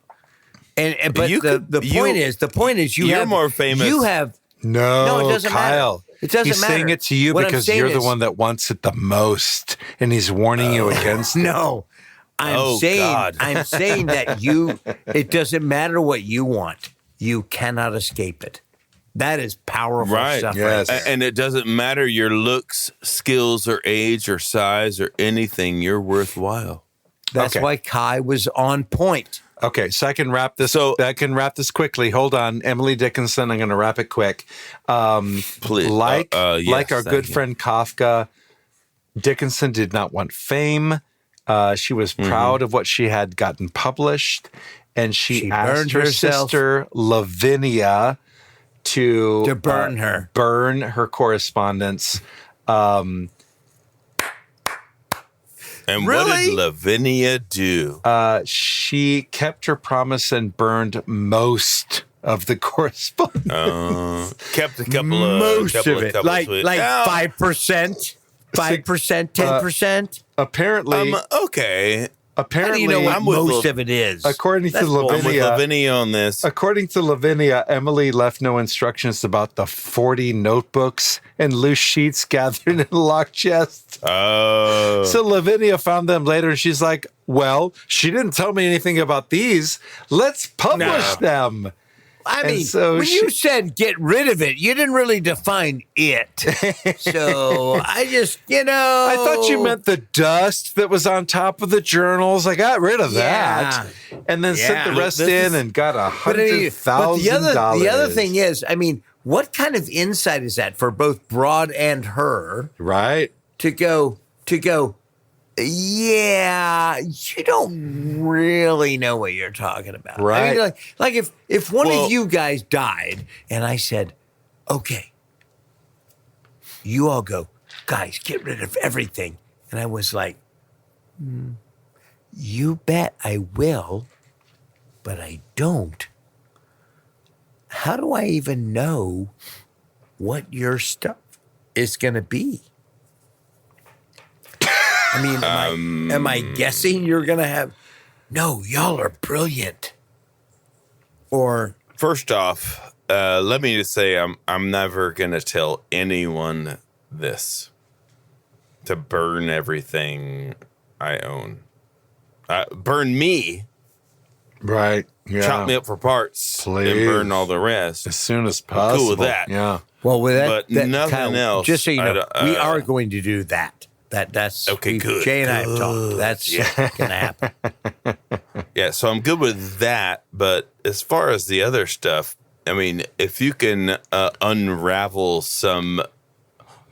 But the point is you're more famous. You have. No, it doesn't Kyle. Matter. It doesn't he's matter. saying it to you because you're the one that wants it the most, and he's warning you against it. No, I'm saying that it doesn't matter what you want. You cannot escape it. That is powerful stuff. Yes. Right there. And it doesn't matter your looks, skills, or age, or size, or anything. You're worthwhile. That's why Kai was on point. Okay, so I can wrap this. I can wrap this quickly. Hold on, Emily Dickinson. I'm going to wrap it quick. Please, like our good friend Kafka, Dickinson did not want fame. She was proud of what she had gotten published, and she asked her sister Lavinia to burn her correspondence. And what did Lavinia do? She kept her promise and burned most of the correspondence. Kept a couple of most couple of it, of like sweet. 5%, 10%. Apparently, okay. Apparently, how do you know what most of it is? According to Lavinia on this. According to Lavinia, Emily left no instructions about the 40 notebooks and loose sheets gathered in a locked chest. Oh. So Lavinia found them later, and she's like, well, she didn't tell me anything about these. Let's publish them. I mean, when you said get rid of it, you didn't really define it. So I just, I thought you meant the dust that was on top of the journals. I got rid of that. And then sent the rest in and got $100,000. The other thing is, I mean, what kind of insight is that for both Broad and her? Right. To go, yeah, you don't really know what you're talking about. Right. I mean, like if one of you guys died and I said, okay, you all go, guys, get rid of everything. And I was like, you bet I will, but I don't. How do I even know what your stuff is going to be? I mean, am I guessing you're going to have... No, y'all are brilliant. Or... First off, let me just say I'm never going to tell anyone this. To burn everything I own. Burn me, Right. Yeah. Chop me up for parts Please. and burn all the rest. As soon as I'm possible. cool with that. Yeah. Well, with that, But nothing Kyle, else. Just so you know, we I- are going to do that. That's Okay, good, Jay and I have talked. That's gonna happen. Yeah, so I'm good with that. But as far as the other stuff, I mean, if you can unravel some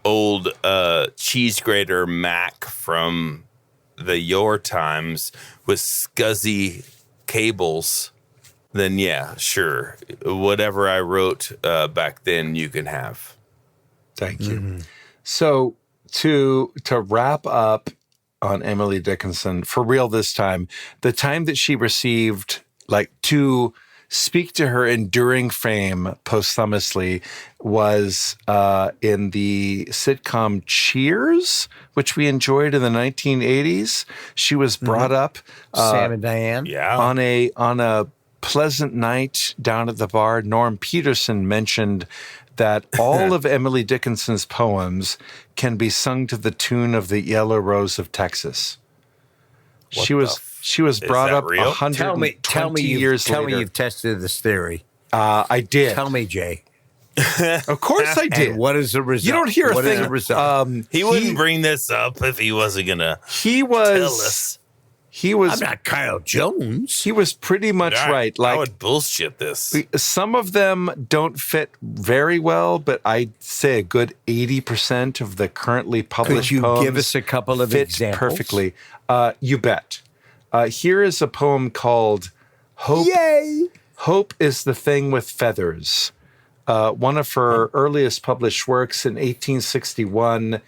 old cheese grater Mac from the your times with scuzzy cables, then yeah, sure. Whatever I wrote back then, you can have. Thank you. So to wrap up on Emily Dickinson, for real this time, the time that she received, like, to speak to her enduring fame posthumously was in the sitcom Cheers, which we enjoyed in the 1980s. She was brought up Sam and Diane. Yeah. on a pleasant night down at the bar. Norm Peterson mentioned that all of Emily Dickinson's poems can be sung to the tune of the Yellow Rose of Texas. She was brought that up real? 120 Tell me years later. you've tested this theory. I did. Tell me, Jay. Of course I did. And what is the result? You don't hear a What is thing. the result? He wouldn't bring this up if he wasn't gonna He tell was. us. He was. I'm not Kyle Jones. He was pretty much right. I Like, would bullshit this. some of them don't fit very well, but I'd say a good 80% of the currently published Could you poems give us a couple of fit examples? perfectly. You bet. Here is a poem called Hope. Yay! Hope is the Thing with Feathers. One of her earliest published works in 1861.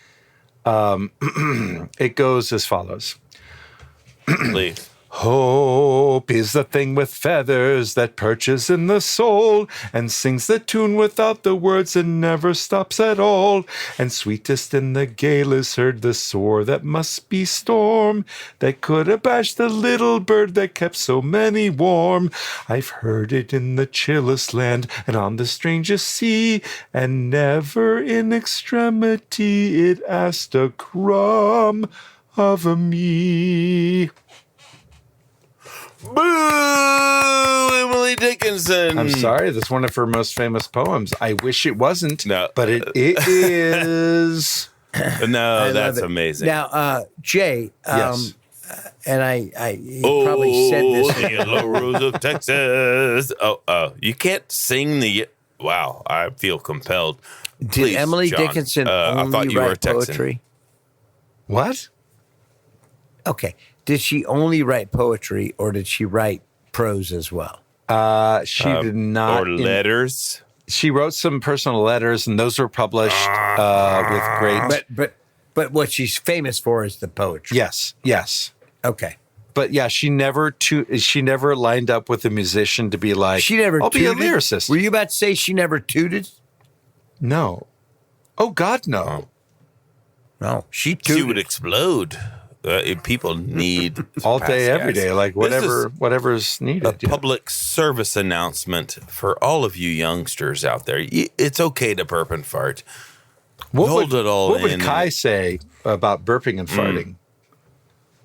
It goes as follows. Please. Hope is the thing with feathers that perches in the soul and sings the tune without the words and never stops at all. And sweetest in the gale is heard the soar that must be storm that could abash the little bird that kept so many warm. I've heard it in the chillest land and on the strangest sea, and never in extremity it asked a crumb of a me. Boo! Emily Dickinson. I'm sorry, that's one of her most famous poems. I wish it wasn't, No. but it is. No, that's love it. amazing. Now, Jay, Yes. and you probably said this. The Yellow Rose of Texas. Oh, you can't sing the. Wow, I feel compelled. Did Please, Emily John. Dickinson I thought only you were a write Texan. poetry? What? Okay. Did she only write poetry, or did she write prose as well? She did not. Or letters. She wrote some personal letters, and those were published with great. But what she's famous for is the poetry. Yes. Okay. But yeah, she never lined up with a musician to be like, She never. I'll tooted? be a lyricist. Were you about to say she never tooted? No. Oh God, no. No, she She tooted. would explode. People need All day, every guys. day, like This is whatever's needed. a yeah. public service announcement for all of you youngsters out there. It's okay to burp and fart. Hold it all What in. would Kai say about burping and farting?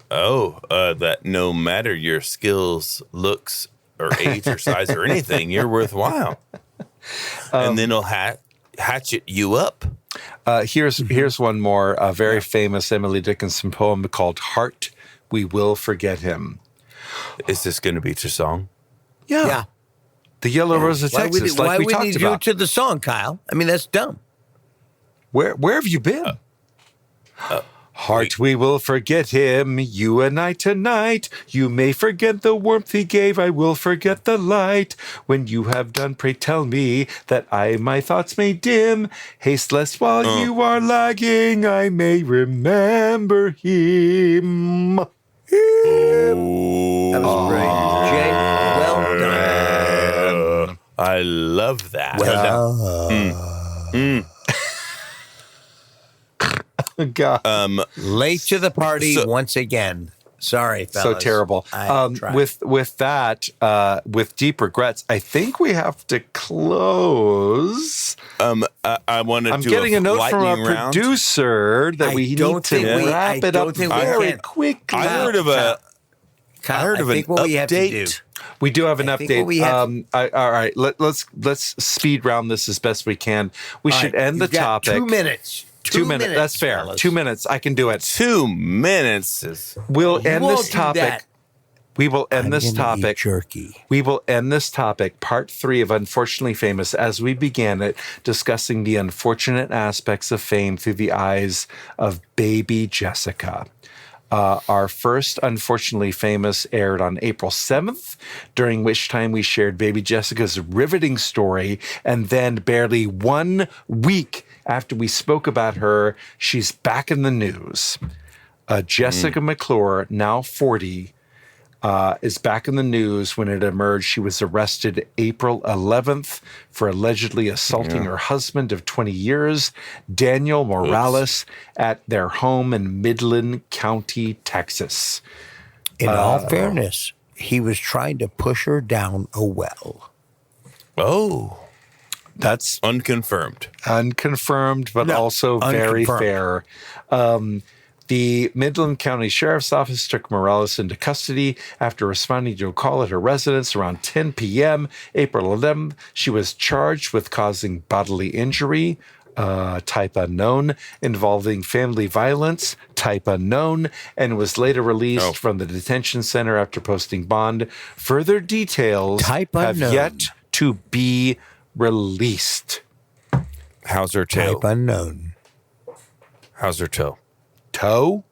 That no matter your skills, looks, or age or size or anything, you're worthwhile. And then it'll hatchet you up. Here's one more, a very famous Emily Dickinson poem called "Heart, We Will Forget Him." Is this going to be your song? Yeah. The Yellow Rose of Texas, why like we would talked you do it about. to the song, Kyle? I mean, that's dumb. Where have you been? Heart, we will forget him, you and I tonight. You may forget the warmth he gave, I will forget the light. When you have done, pray tell me, that I my thoughts may dim. Haste less while you are lagging, I may remember him. That was brilliant. Jay, well done. I love that. God. Late to the party once again. Sorry, fellas. So terrible. I tried. With that, with deep regrets, I think we have to close. I want to I'm do getting a note from our lightning round. producer that I we don't need to think we- wrap I it don't up think we very can. quickly. I heard of a Kyle, I heard of an think what we have to do. update. We do have an I think what we update. have- All right, let's speed round this as best we can. We All should right, end the you've got topic. 2 minutes. 2 minutes. That's fair. fellas. 2 minutes. I can do it. 2 minutes is We'll You end won't this do topic. that. We will end I'm this gonna eat topic. jerky. We will end this topic, part 3 of Unfortunately Famous, as we began it, discussing the unfortunate aspects of fame through the eyes of baby Jessica. Our first Unfortunately Famous aired on April 7th, during which time we shared baby Jessica's riveting story. And then barely 1 week after we spoke about her, she's back in the news. Jessica McClure, now 40, is back in the news when it emerged she was arrested April 11th for allegedly assaulting her husband of 20 years, Daniel Morales, at their home in Midland County, Texas. In all fairness, he was trying to push her down a well. That's unconfirmed. Unconfirmed, but No, also very unconfirmed. fair. The Midland County Sheriff's Office took Morales into custody after responding to a call at her residence around 10 p.m. April 11th. She was charged with causing bodily injury, type unknown, involving family violence, type unknown, and was later released from the detention center after posting bond. Further details Type have unknown. yet to be released. How's her toe? Type unknown. How's her toe? Toe?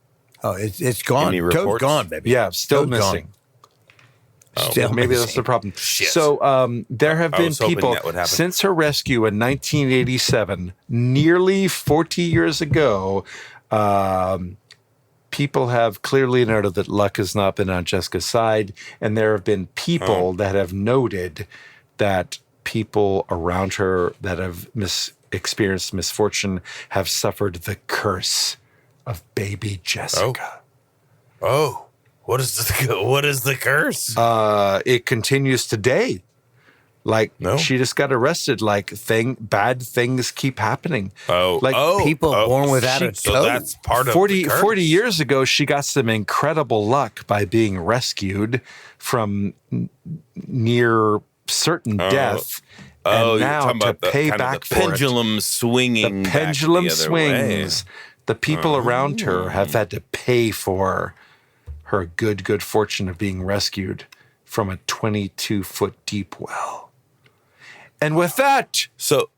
Oh, it's gone. Any Toad's reports? gone, baby. Yeah, still Toad's gone. missing. Still Maybe that's missing. the problem. Shit. So there have I been was hoping people that would happen. since her rescue in 1987, nearly 40 years ago. People have clearly noted that luck has not been on Jessica's side, and there have been people that have noted that people around her that have experienced misfortune have suffered the curse of baby Jessica. What is the curse? It continues today. Like she just got arrested. Like bad things keep happening. People born without a so toe. that's part of 40, the curse. 40 years ago, she got some incredible luck by being rescued from near certain death. And you're now talking to about pay kind of back the for pendulum swinging. the back pendulum the other way. swings. The people around her have had to pay for her good fortune of being rescued from a 22-foot deep well. And with that, So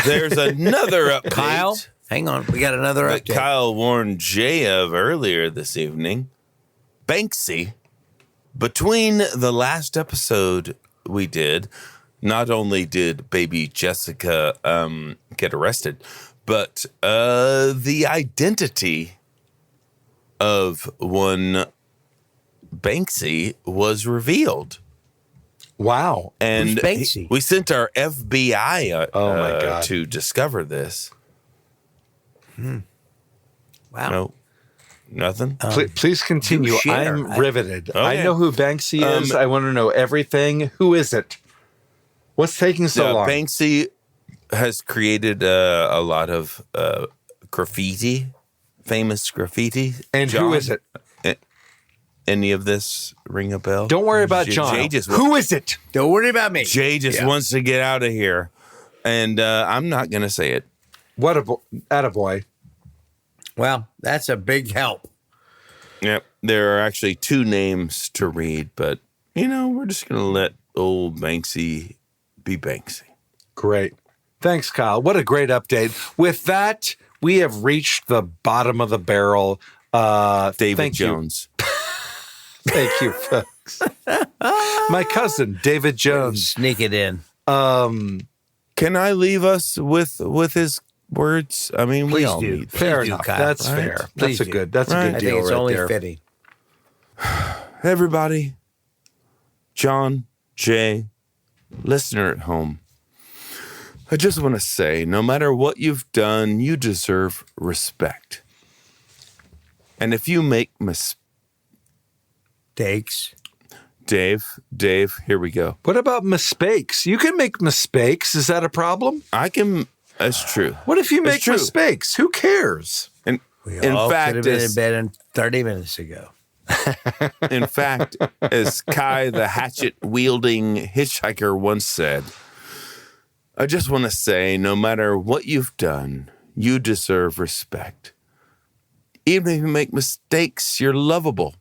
there's another update. Kyle, hang on. We got another that update. Kyle warned Jay of earlier this evening. Banksy, between the last episode we did, not only did baby Jessica get arrested, but the identity of one Banksy was revealed. wow. And Who's Banksy? we sent our FBI Oh, my God. to discover this. Wow. No, nothing. Please continue. do share. I'm riveted. I Okay. know who Banksy is. I want to know everything. Who is it? What's taking so long? Banksy has created a lot of graffiti, famous graffiti. And John, who is it? Any of this ring a bell? Don't worry about Jay- John. Jay just, Who is it? Don't worry about me. Jay just wants to get out of here. And I'm not going to say it. What a attaboy. Well, that's a big help. Yep. There are actually two names to read, but, we're just going to let old Banksy be Banksy. Great. Thanks, Kyle. What a great update. With that, we have reached the bottom of the barrel. David thank you. Jones. Thank you, folks. My cousin, David Jones. Sneak it in. Can I leave us with his words? I mean, we Please all do. need Fair Please do, enough. Kyle. That's Right? fair. Please That's a do. good. That's Right. a I good think deal it's right only there. fitting. Everybody, John, Jay, listener at home, I just want to say, no matter what you've done, you deserve respect. And if you make Takes. Dave, here we go. What about mistakes? You can make mistakes. Is that a problem? That's true. What if you It's make true. mistakes? Who cares? And We in all fact, could have been in it's- bed 30 minutes ago. In fact, as Kai the hatchet wielding hitchhiker once said, I just want to say, no matter what you've done, you deserve respect. Even if you make mistakes, you're lovable.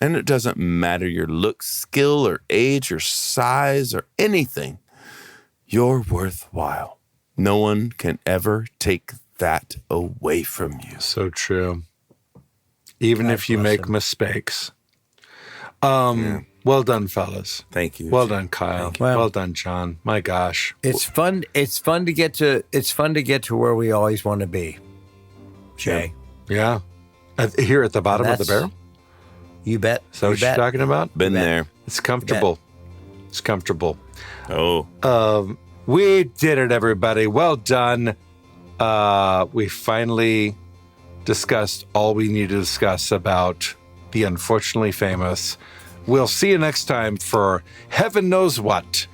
And it doesn't matter your looks, skill, or age, or size, or anything. You're worthwhile. No one can ever take that away from you. So true. Even God if you bless make him. mistakes. Well done, fellas. Thank you. Well done, Kyle. Well- Well done, John. My gosh. It's fun. It's fun to get to where we always want to be. Jay, Yeah. Here at the bottom of the That's- barrel? you bet. Is that you what you're bet. talking about? Been bet. there. It's comfortable. It's comfortable. Oh, We did it, everybody. Well done. We finally discussed all we need to discuss about the unfortunately famous. We'll see you next time for heaven knows what.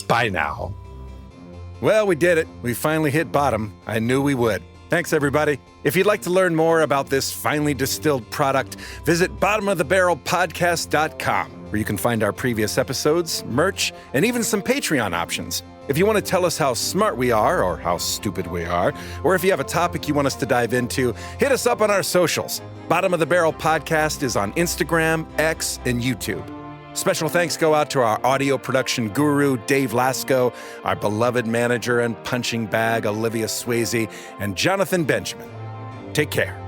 Bye now. Well, we did it. We finally hit bottom. I knew we would. Thanks, everybody. If you'd like to learn more about this finely distilled product, visit bottomofthebarrelpodcast.com, where you can find our previous episodes, merch, and even some Patreon options. If you want to tell us how smart we are or how stupid we are, or if you have a topic you want us to dive into, hit us up on our socials. Bottom of the Barrel Podcast is on Instagram, X, and YouTube. Special thanks go out to our audio production guru, Dave Lasco, our beloved manager and punching bag, Olivia Swayze, and Jonathan Benjamin. Take care.